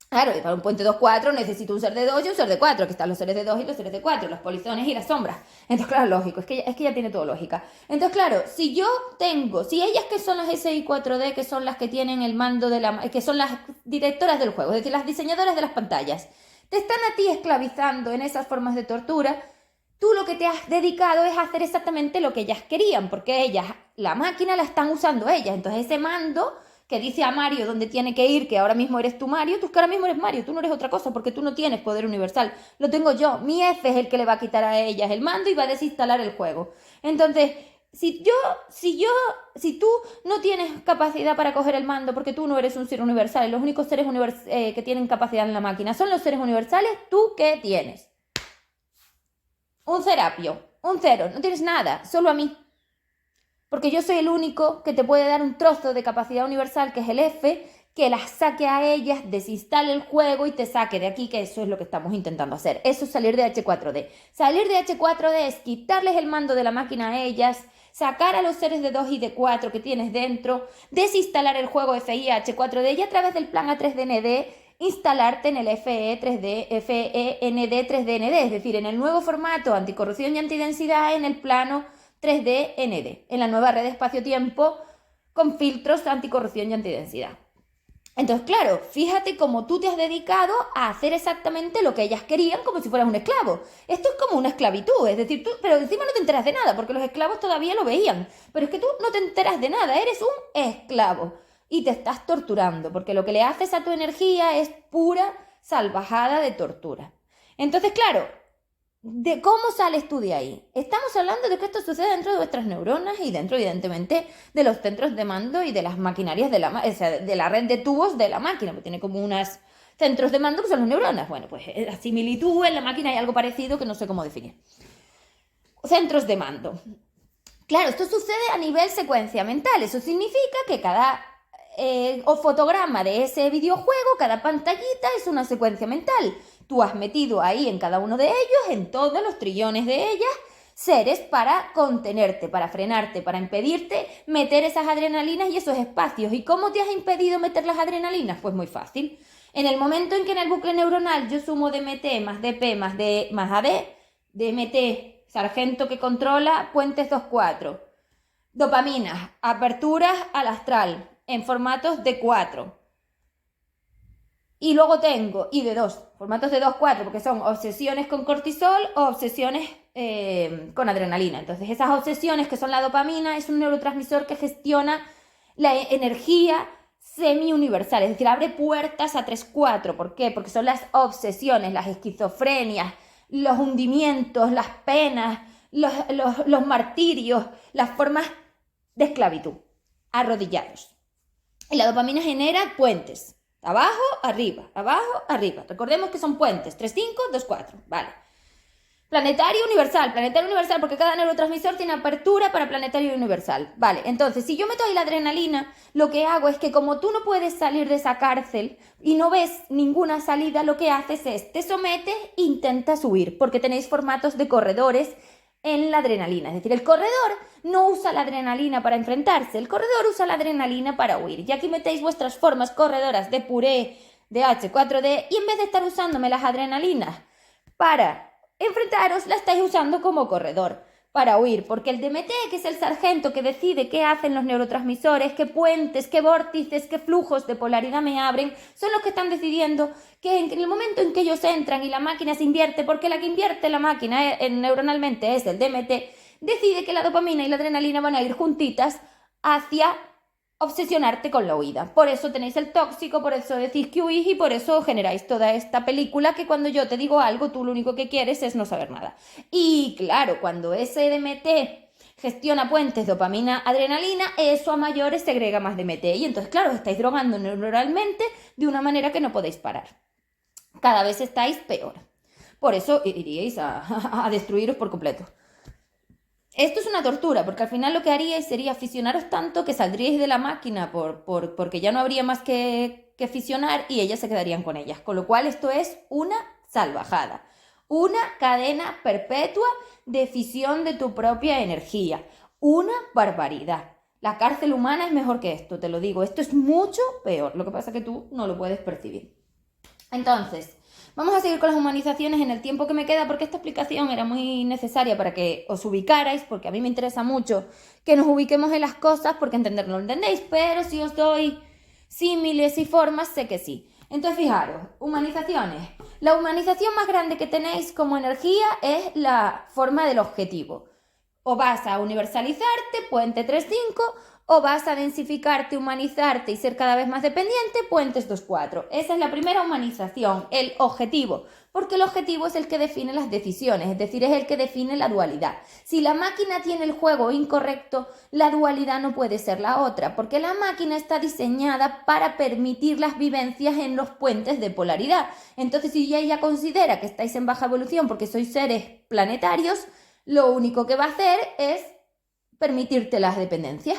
Claro, y para un puente 2-4 necesito un ser de 2 y un ser de 4, que están los seres de 2 y los seres de 4, los polizones y las sombras. Entonces, claro, lógico, es que ya tiene todo lógica. Entonces, claro, si ellas que son las SI4D, que son las que tienen el mando que son las directoras del juego, es decir, las diseñadoras de las pantallas, te están a ti esclavizando en esas formas de tortura, tú lo que te has dedicado es a hacer exactamente lo que ellas querían, porque ellas, la máquina la están usando ellas, entonces ese mando que dice a Mario dónde tiene que ir, que ahora mismo eres tú Mario, tú es que ahora mismo eres Mario, tú no eres otra cosa, porque tú no tienes poder universal, lo tengo yo, mi F es el que le va a quitar a ellas el mando y va a desinstalar el juego. Entonces, si tú no tienes capacidad para coger el mando porque tú no eres un ser universal, y los únicos seres que tienen capacidad en la máquina son los seres universales, ¿tú qué tienes? Un Serapio, un cero, no tienes nada, solo a mí. Porque yo soy el único que te puede dar un trozo de capacidad universal, que es el F, que las saque a ellas, desinstale el juego y te saque de aquí, que eso es lo que estamos intentando hacer. Eso es salir de H4D. Salir de H4D es quitarles el mando de la máquina a ellas, sacar a los seres de 2 y de 4 que tienes dentro, desinstalar el juego FI a H4D y a través del plan A3DND instalarte en el FEND 3DND, es decir, en el nuevo formato anticorrupción y antidensidad en el plano 3D-ND, en la nueva red espacio-tiempo con filtros anticorrupción y antidensidad. Entonces, claro, fíjate cómo tú te has dedicado a hacer exactamente lo que ellas querían, como si fueras un esclavo. Esto es como una esclavitud, es decir, pero encima no te enteras de nada, porque los esclavos todavía lo veían. Pero es que tú no te enteras de nada, eres un esclavo y te estás torturando, porque lo que le haces a tu energía es pura salvajada de tortura. Entonces, claro, ¿de cómo sales tú de ahí? Estamos hablando de que esto sucede dentro de vuestras neuronas y dentro, evidentemente, de los centros de mando y de las maquinarias de la red de tubos de la máquina, que tiene como unos centros de mando que son las neuronas. Bueno, pues la similitud en la máquina hay algo parecido que no sé cómo definir. Centros de mando. Claro, esto sucede a nivel secuencia mental. Eso significa que cada fotograma de ese videojuego, cada pantallita es una secuencia mental. Tú has metido ahí en cada uno de ellos, en todos los trillones de ellas, seres para contenerte, para frenarte, para impedirte meter esas adrenalinas y esos espacios. ¿Y cómo te has impedido meter las adrenalinas? Pues muy fácil. En el momento en que en el bucle neuronal yo sumo DMT más DP más D más AD, DMT, sargento que controla, puentes 2-4. Dopaminas, aperturas al astral, en formatos de 4. Y luego tengo, y de 2, formatos de 2-4, porque son obsesiones con cortisol o obsesiones con adrenalina. Entonces, esas obsesiones, que son la dopamina, es un neurotransmisor que gestiona la energía semi-universal, es decir, abre puertas a 3-4. ¿Por qué? Porque son las obsesiones, las esquizofrenias, los hundimientos, las penas, los martirios, las formas de esclavitud, arrodillados. Y la dopamina genera puentes. Abajo, arriba, abajo, arriba. Recordemos que son puentes. 3-5, 2-4. Vale. Planetario universal porque cada neurotransmisor tiene apertura para planetario universal. Vale, entonces, si yo meto ahí la adrenalina, lo que hago es que como tú no puedes salir de esa cárcel y no ves ninguna salida, lo que haces es, te sometes e intentas huir, porque tenéis formatos de corredores en la adrenalina. Es decir, el corredor no usa la adrenalina para enfrentarse, el corredor usa la adrenalina para huir. Y aquí metéis vuestras formas corredoras de puré, de H4D, y en vez de estar usándome las adrenalinas para enfrentaros, la estáis usando como corredor para huir, porque el DMT, que es el sargento que decide qué hacen los neurotransmisores, qué puentes, qué vórtices, qué flujos de polaridad me abren, son los que están decidiendo que en el momento en que ellos entran y la máquina se invierte, porque la que invierte la máquina neuronalmente es el DMT, decide que la dopamina y la adrenalina van a ir juntitas hacia obsesionarte con la huida. Por eso tenéis el tóxico, por eso decís que huís y por eso generáis toda esta película que cuando yo te digo algo, tú lo único que quieres es no saber nada. Y claro, cuando ese DMT gestiona puentes dopamina, adrenalina, eso a mayores segrega más DMT y entonces, claro, estáis drogando neuronalmente de una manera que no podéis parar. Cada vez estáis peor. Por eso iríais a destruiros por completo. Esto es una tortura, porque al final lo que haríais sería fisionaros tanto que saldríais de la máquina porque ya no habría más que fisionar y ellas se quedarían con ellas. Con lo cual esto es una salvajada. Una cadena perpetua de fisión de tu propia energía. Una barbaridad. La cárcel humana es mejor que esto, te lo digo. Esto es mucho peor. Lo que pasa es que tú no lo puedes percibir. Entonces, vamos a seguir con las humanizaciones en el tiempo que me queda porque esta explicación era muy necesaria para que os ubicarais, porque a mí me interesa mucho que nos ubiquemos en las cosas, porque entenderlo lo entendéis, pero si os doy símiles y formas, sé que sí. Entonces, fijaros, humanizaciones. La humanización más grande que tenéis como energía es la forma del objetivo. O vas a universalizarte, puente 3.5, o vas a densificarte, humanizarte y ser cada vez más dependiente, puentes 2.4. Esa es la primera humanización, el objetivo, porque el objetivo es el que define las decisiones, es decir, es el que define la dualidad. Si la máquina tiene el juego incorrecto, la dualidad no puede ser la otra, porque la máquina está diseñada para permitir las vivencias en los puentes de polaridad. Entonces, si ella considera que estáis en baja evolución porque sois seres planetarios, lo único que va a hacer es permitirte las dependencias,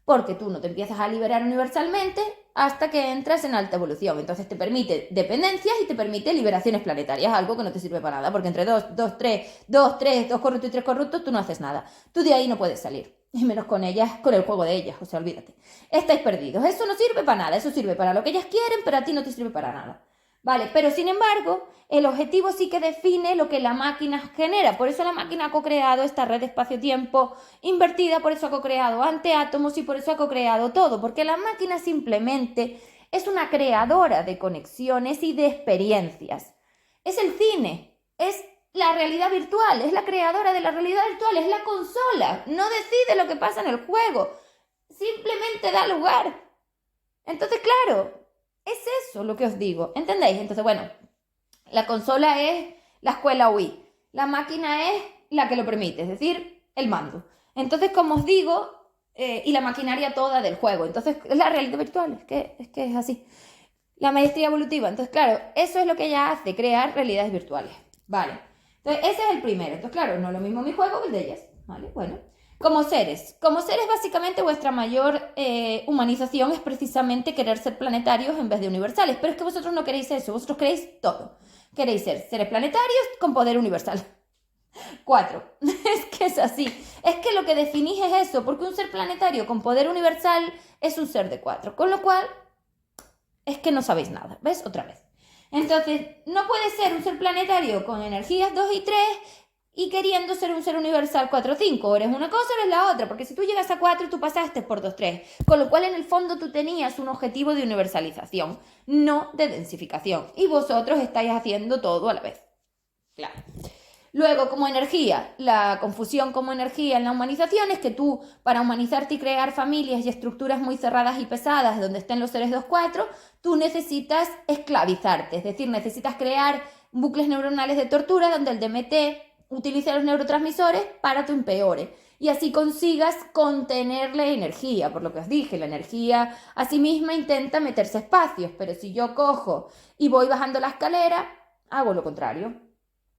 porque tú no te empiezas a liberar universalmente hasta que entras en alta evolución. Entonces te permite dependencias y te permite liberaciones planetarias, algo que no te sirve para nada, porque entre dos corruptos y 3 corruptos, tú no haces nada. Tú de ahí no puedes salir. Y menos con ellas, con el juego de ellas, o sea, olvídate. Estáis perdidos. Eso no sirve para nada, eso sirve para lo que ellas quieren, pero a ti no te sirve para nada. Vale, pero sin embargo, el objetivo sí que define lo que la máquina genera. Por eso la máquina ha co-creado esta red de espacio-tiempo invertida, por eso ha co-creado antiátomos y por eso ha co-creado todo. Porque la máquina simplemente es una creadora de conexiones y de experiencias. Es el cine, es la realidad virtual, es la creadora de la realidad virtual, es la consola. No decide lo que pasa en el juego, simplemente da lugar. Entonces, claro, es eso lo que os digo, ¿entendéis? Entonces, bueno, la consola es la escuela Wii, la máquina es la que lo permite, es decir, el mando. Entonces, como os digo, y la maquinaria toda del juego. Entonces, es la realidad virtual, es que es así. La maestría evolutiva. Entonces, claro, eso es lo que ella hace, crear realidades virtuales. Vale. Entonces, ese es el primero. Entonces, claro, no es lo mismo mi juego que el de ellas. Vale, bueno. Como seres básicamente vuestra mayor humanización es precisamente querer ser planetarios en vez de universales, pero es que vosotros no queréis eso, vosotros queréis todo. Queréis ser seres planetarios con poder universal. 4. Es que es así. Es que lo que definís es eso, porque un ser planetario con poder universal es un ser de 4, con lo cual es que no sabéis nada, ¿ves? Otra vez. Entonces, no puede ser un ser planetario con energías 2 y 3 y queriendo ser un ser universal 4 o 5, o eres una cosa o eres la otra, porque si tú llegas a 4 tú pasaste por 2, 3, con lo cual en el fondo tú tenías un objetivo de universalización, no de densificación, y vosotros estáis haciendo todo a la vez. Claro. Luego, como energía, la confusión como energía en la humanización es que tú, para humanizarte y crear familias y estructuras muy cerradas y pesadas donde estén los seres 2-4, tú necesitas esclavizarte, es decir, necesitas crear bucles neuronales de tortura donde el DMT utilice los neurotransmisores para tu empeore y así consigas contenerle energía, por lo que os dije, la energía a sí misma intenta meterse espacios, pero si yo cojo y voy bajando la escalera, hago lo contrario.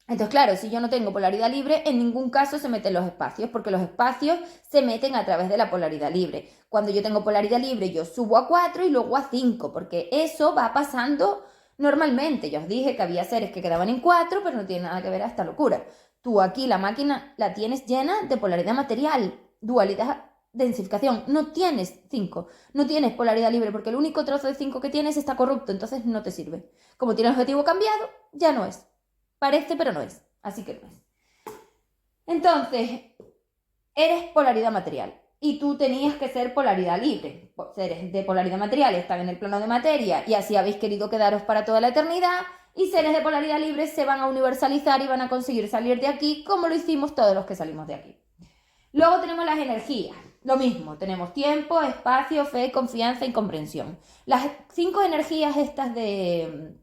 Entonces, claro, si yo no tengo polaridad libre, en ningún caso se meten los espacios, porque los espacios se meten a través de la polaridad libre. Cuando yo tengo polaridad libre, yo subo a 4 y luego a 5, porque eso va pasando normalmente. Yo os dije que había seres que quedaban en 4, pero no tiene nada que ver a esta locura. Tú aquí la máquina la tienes llena de polaridad material, dualidad, densificación. No tienes 5, no tienes polaridad libre, porque el único trozo de 5 que tienes está corrupto, entonces no te sirve. Como tiene el objetivo cambiado, ya no es. Parece, pero no es. Así que no es. Entonces, eres polaridad material. Y tú tenías que ser polaridad libre. Seres de polaridad material están en el plano de materia y así habéis querido quedaros para toda la eternidad. Y seres de polaridad libre se van a universalizar y van a conseguir salir de aquí como lo hicimos todos los que salimos de aquí. Luego tenemos las energías. Lo mismo, tenemos tiempo, espacio, fe, confianza y comprensión. Las 5 energías estas de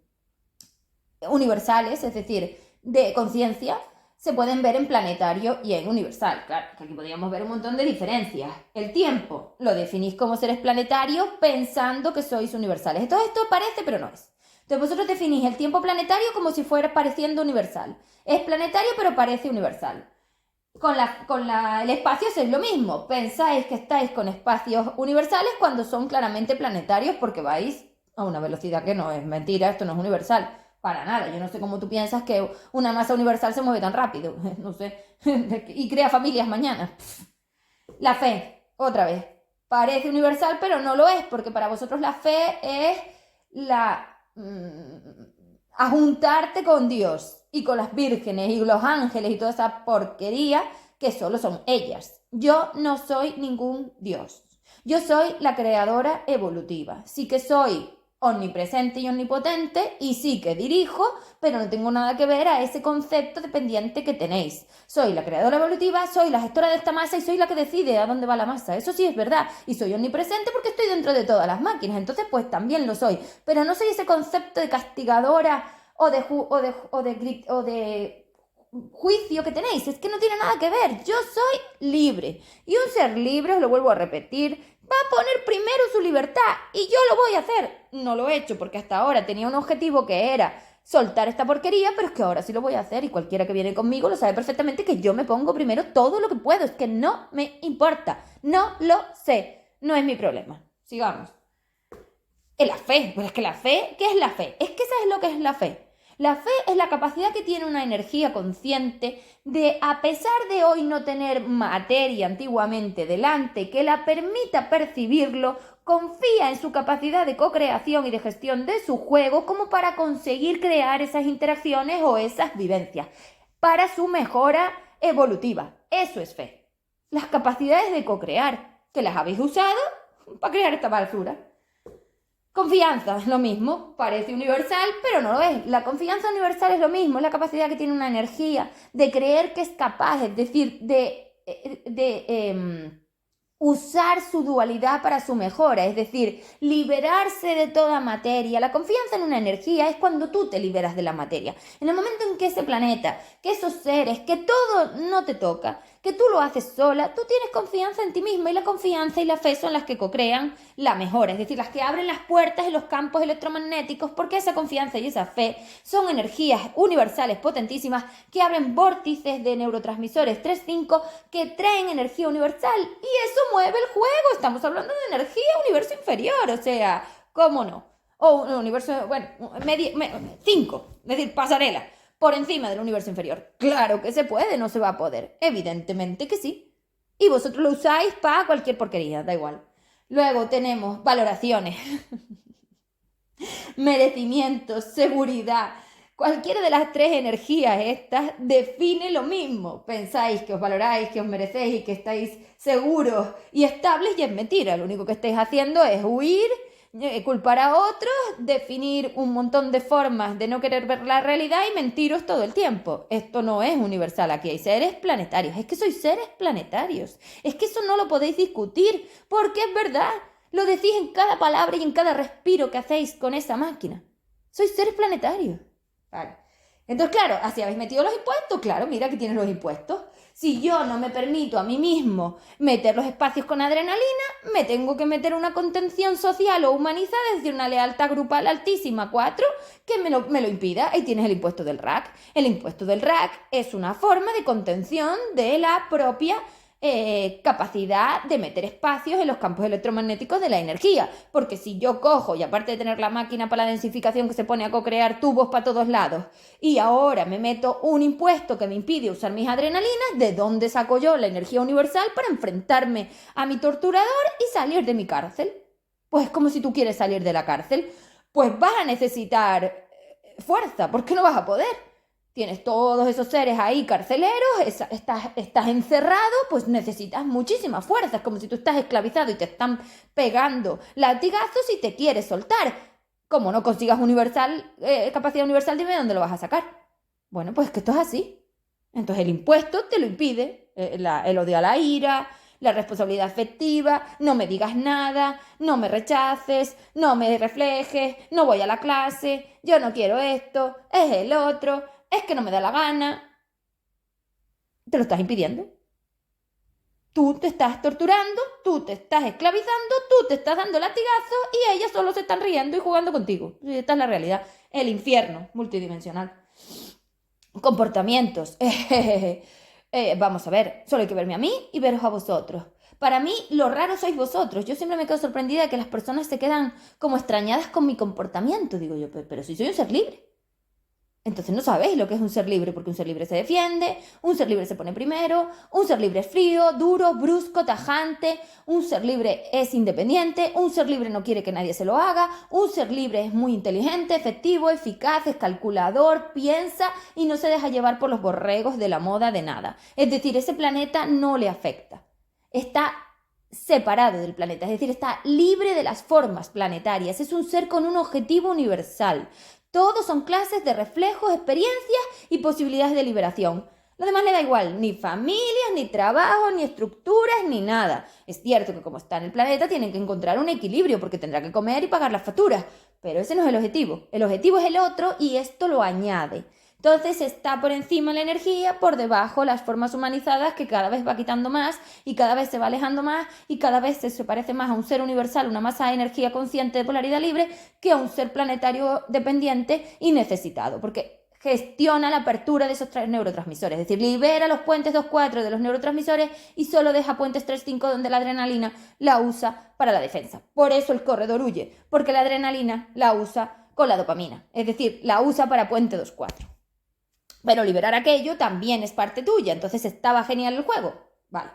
universales, es decir, de conciencia, se pueden ver en planetario y en universal. Claro, que aquí podríamos ver un montón de diferencias. El tiempo lo definís como seres planetarios pensando que sois universales. Todo esto parece, pero no es. Entonces vosotros definís el tiempo planetario como si fuera pareciendo universal. Es planetario, pero parece universal. El espacio es lo mismo. Pensáis que estáis con espacios universales cuando son claramente planetarios porque vais a una velocidad que no es mentira, esto no es universal. Para nada. Yo no sé cómo tú piensas que una masa universal se mueve tan rápido. No sé. Y crea familias mañana. La fe, otra vez. Parece universal, pero no lo es, porque para vosotros la fe es a juntarte con Dios y con las vírgenes y los ángeles y toda esa porquería que solo son ellas. Yo no soy ningún Dios. Yo soy la creadora evolutiva. Sí que soy omnipresente y omnipotente y sí que dirijo, pero no tengo nada que ver a ese concepto dependiente que tenéis. Soy la creadora evolutiva, soy la gestora de esta masa y soy la que decide a dónde va la masa. Eso sí es verdad. Y soy omnipresente porque estoy dentro de todas las máquinas. Entonces, pues también lo soy. Pero no soy ese concepto de castigadora o de juicio que tenéis. Es que no tiene nada que ver. Yo soy libre. Y un ser libre, os lo vuelvo a repetir, va a poner primero su libertad. Y yo lo voy a hacer. No lo he hecho porque hasta ahora tenía un objetivo que era soltar esta porquería, pero es que ahora sí lo voy a hacer y cualquiera que viene conmigo lo sabe perfectamente que yo me pongo primero todo lo que puedo. Es que no me importa. No lo sé. No es mi problema. Sigamos. Es la fe. Pero es que la fe, ¿qué es la fe? Es que ¿sabes lo que es la fe? La fe es la capacidad que tiene una energía consciente de, a pesar de hoy no tener materia antiguamente delante que la permita percibirlo, confía en su capacidad de co-creación y de gestión de su juego como para conseguir crear esas interacciones o esas vivencias para su mejora evolutiva. Eso es fe. Las capacidades de co-crear, que las habéis usado para crear esta basura. Confianza, es lo mismo, parece universal, pero no lo es. La confianza universal es lo mismo, es la capacidad que tiene una energía de creer que es capaz, es decir, de usar su dualidad para su mejora, es decir, liberarse de toda materia. La confianza en una energía es cuando tú te liberas de la materia. En el momento en que ese planeta, que esos seres, que todo no te toca, que tú lo haces sola, tú tienes confianza en ti misma y la confianza y la fe son las que co-crean la mejora, es decir, las que abren las puertas en los campos electromagnéticos, porque esa confianza y esa fe son energías universales potentísimas que abren vórtices de neurotransmisores 3-5 que traen energía universal y eso mueve el juego. Estamos hablando de energía universo inferior, o sea, ¿cómo no? O un universo, bueno, 5, es decir, pasarela por encima del universo inferior. Claro que se puede, no se va a poder. Evidentemente que sí. Y vosotros lo usáis para cualquier porquería, da igual. Luego tenemos valoraciones, merecimientos, seguridad. Cualquiera de las tres energías estas define lo mismo. Pensáis que os valoráis, que os merecéis y que estáis seguros y estables y es mentira. Lo único que estáis haciendo es huir, culpar a otros, definir un montón de formas de no querer ver la realidad y mentiros todo el tiempo. Esto no es universal, aquí hay seres planetarios. Es que sois seres planetarios. Es que eso no lo podéis discutir porque es verdad. Lo decís en cada palabra y en cada respiro que hacéis con esa máquina. Sois seres planetarios. Vale. Entonces, claro, así habéis metido los impuestos. Claro, mira que tienes los impuestos. Si yo no me permito a mí mismo meter los espacios con adrenalina, me tengo que meter una contención social o humanizada, es decir, una lealtad grupal altísima, 4, que me lo impida. Ahí tienes el impuesto del RAC. El impuesto del RAC es una forma de contención de la propia capacidad de meter espacios en los campos electromagnéticos de la energía, porque si yo cojo y aparte de tener la máquina para la densificación que se pone a co-crear tubos para todos lados y ahora me meto un impuesto que me impide usar mis adrenalinas, ¿de dónde saco yo la energía universal para enfrentarme a mi torturador y salir de mi cárcel? Pues como si tú quieres salir de la cárcel, pues vas a necesitar fuerza, porque no vas a poder. Tienes todos esos seres ahí carceleros, estás encerrado, pues necesitas muchísima fuerza. Es como si tú estás esclavizado y te están pegando latigazos y te quieres soltar. Como no consigas capacidad universal, dime dónde lo vas a sacar. Bueno, pues que esto es así. Entonces el impuesto te lo impide. El odio a la ira, la responsabilidad afectiva, no me digas nada, no me rechaces, no me reflejes, no voy a la clase, yo no quiero esto, es el otro. Es que no me da la gana. Te lo estás impidiendo. Tú te estás torturando, tú te estás esclavizando, tú te estás dando latigazos y ellas solo se están riendo y jugando contigo. Esta es la realidad. El infierno multidimensional. Comportamientos. Vamos a ver, solo hay que verme a mí y veros a vosotros. Para mí, lo raro sois vosotros. Yo siempre me quedo sorprendida de que las personas se quedan como extrañadas con mi comportamiento. Digo yo, pero si soy un ser libre. Entonces no sabéis lo que es un ser libre, porque un ser libre se defiende, un ser libre se pone primero, un ser libre es frío, duro, brusco, tajante, un ser libre es independiente, un ser libre no quiere que nadie se lo haga, un ser libre es muy inteligente, efectivo, eficaz, es calculador, piensa y no se deja llevar por los borregos de la moda de nada. Es decir, ese planeta no le afecta. Está separado del planeta, es decir, está libre de las formas planetarias, es un ser con un objetivo universal. Todos son clases de reflejos, experiencias y posibilidades de liberación. Lo demás le da igual, ni familias, ni trabajo, ni estructuras, ni nada. Es cierto que como está en el planeta tienen que encontrar un equilibrio porque tendrá que comer y pagar las facturas, pero ese no es el objetivo. El objetivo es el otro y esto lo añade. Entonces está por encima la energía, por debajo las formas humanizadas que cada vez va quitando más y cada vez se va alejando más y cada vez se parece más a un ser universal, una masa de energía consciente de polaridad libre que a un ser planetario dependiente y necesitado, porque gestiona la apertura de esos neurotransmisores, es decir, libera los puentes 2-4 de los neurotransmisores y solo deja puentes 3-5 donde la adrenalina la usa para la defensa. Por eso el corredor huye, porque la adrenalina la usa con la dopamina, es decir, la usa para puente 2-4. Pero liberar aquello también es parte tuya, entonces estaba genial el juego. Vale,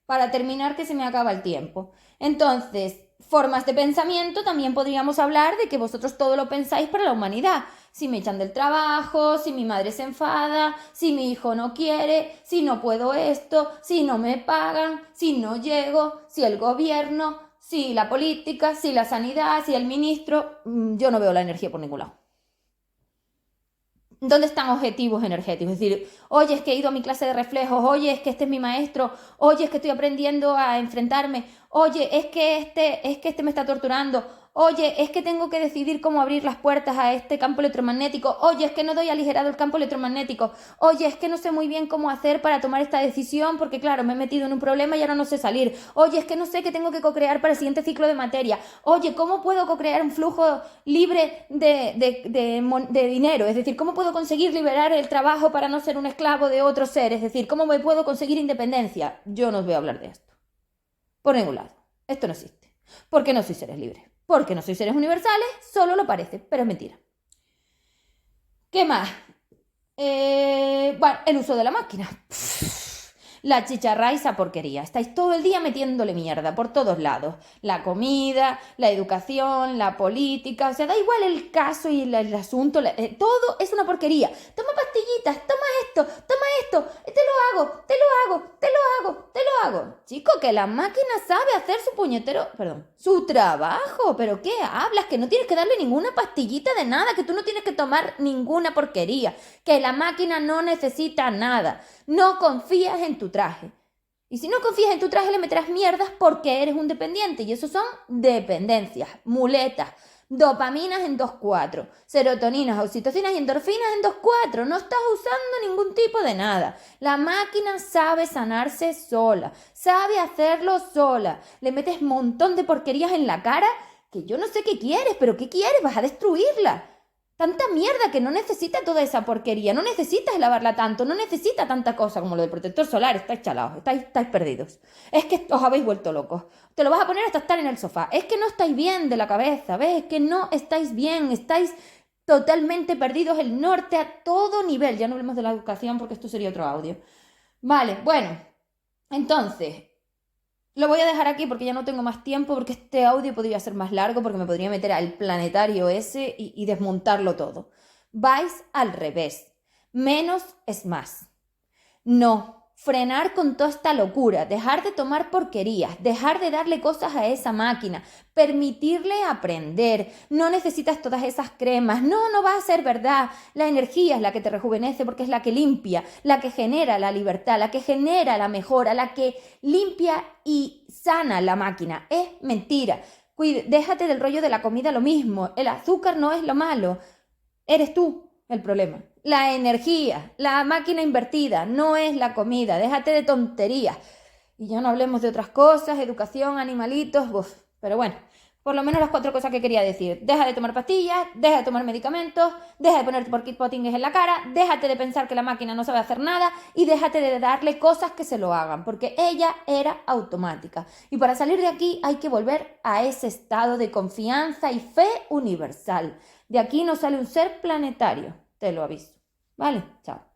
para terminar que se me acaba el tiempo. Entonces, formas de pensamiento, también podríamos hablar de que vosotros todo lo pensáis para la humanidad. Si me echan del trabajo, si mi madre se enfada, si mi hijo no quiere, si no puedo esto, si no me pagan, si no llego, si el gobierno, si la política, si la sanidad, si el ministro, yo no veo la energía por ningún lado. ¿Dónde están objetivos energéticos? Es decir, oye, es que he ido a mi clase de reflejos, oye, es que este es mi maestro, oye, es que estoy aprendiendo a enfrentarme, oye, es que este me está torturando, oye, es que tengo que decidir cómo abrir las puertas a este campo electromagnético, oye, es que no doy aligerado el campo electromagnético, oye, es que no sé muy bien cómo hacer para tomar esta decisión porque, claro, me he metido en un problema y ahora no sé salir, oye, es que no sé qué tengo que co-crear para el siguiente ciclo de materia, oye, ¿cómo puedo co-crear un flujo libre de dinero? Es decir, ¿cómo puedo conseguir liberar el trabajo para no ser un esclavo de otro ser? Es decir, ¿cómo me puedo conseguir independencia? Yo no os voy a hablar de esto. Por ningún lado. Esto no existe. ¿Por qué no sois seres libres? Porque no sois seres universales, solo lo parece, pero es mentira. ¿Qué más? Bueno, el uso de la máquina. La chicharra y esa porquería. Estáis todo el día metiéndole mierda por todos lados. La comida, la educación, la política. O sea, da igual el caso y el asunto. Todo es una porquería. Toma pastillitas, toma esto. Te lo hago. Chico, que la máquina sabe hacer su trabajo. ¿Pero qué hablas? Que no tienes que darle ninguna pastillita de nada. Que tú no tienes que tomar ninguna porquería. Que la máquina no necesita nada. No confías en tu traje. Y si no confías en tu traje le meterás mierdas porque eres un dependiente. Y eso son dependencias, muletas, dopaminas en 2-4, serotoninas, oxitocinas y endorfinas en 2-4. No estás usando ningún tipo de nada. La máquina sabe sanarse sola, sabe hacerlo sola. Le metes un montón de porquerías en la cara que yo no sé qué quieres, pero ¿qué quieres? Vas a destruirla. Tanta mierda que no necesita toda esa porquería, no necesitas lavarla tanto, no necesita tanta cosa como lo del protector solar, estáis chalados, estáis perdidos. Es que os habéis vuelto locos. Te lo vas a poner hasta estar en el sofá. Es que no estáis bien de la cabeza, ¿ves? Es que no estáis bien, estáis totalmente perdidos el norte a todo nivel. Ya no hablemos de la educación porque esto sería otro audio. Vale, bueno, entonces... Lo voy a dejar aquí porque ya no tengo más tiempo, porque este audio podría ser más largo, porque me podría meter al planetario ese y desmontarlo todo. Vais al revés. Menos es más. No. Frenar con toda esta locura, dejar de tomar porquerías, dejar de darle cosas a esa máquina, permitirle aprender. No necesitas todas esas cremas, no va a ser verdad. La energía es la que te rejuvenece porque es la que limpia, la que genera la libertad, la que genera la mejora, la que limpia y sana la máquina. Es mentira. Déjate del rollo de la comida lo mismo. El azúcar no es lo malo, eres tú el problema. La energía, la máquina invertida, no es la comida. Déjate de tonterías. Y ya no hablemos de otras cosas, educación, animalitos, pero bueno, Por lo menos las 4 cosas que quería decir. Deja de tomar pastillas, deja de tomar medicamentos, deja de ponerte potingues en la cara, déjate de pensar que la máquina no sabe hacer nada y déjate de darle cosas que se lo hagan, porque ella era automática. Y para salir de aquí hay que volver a ese estado de confianza y fe universal. De aquí no sale un ser planetario, te lo aviso. ¿Vale? Chao.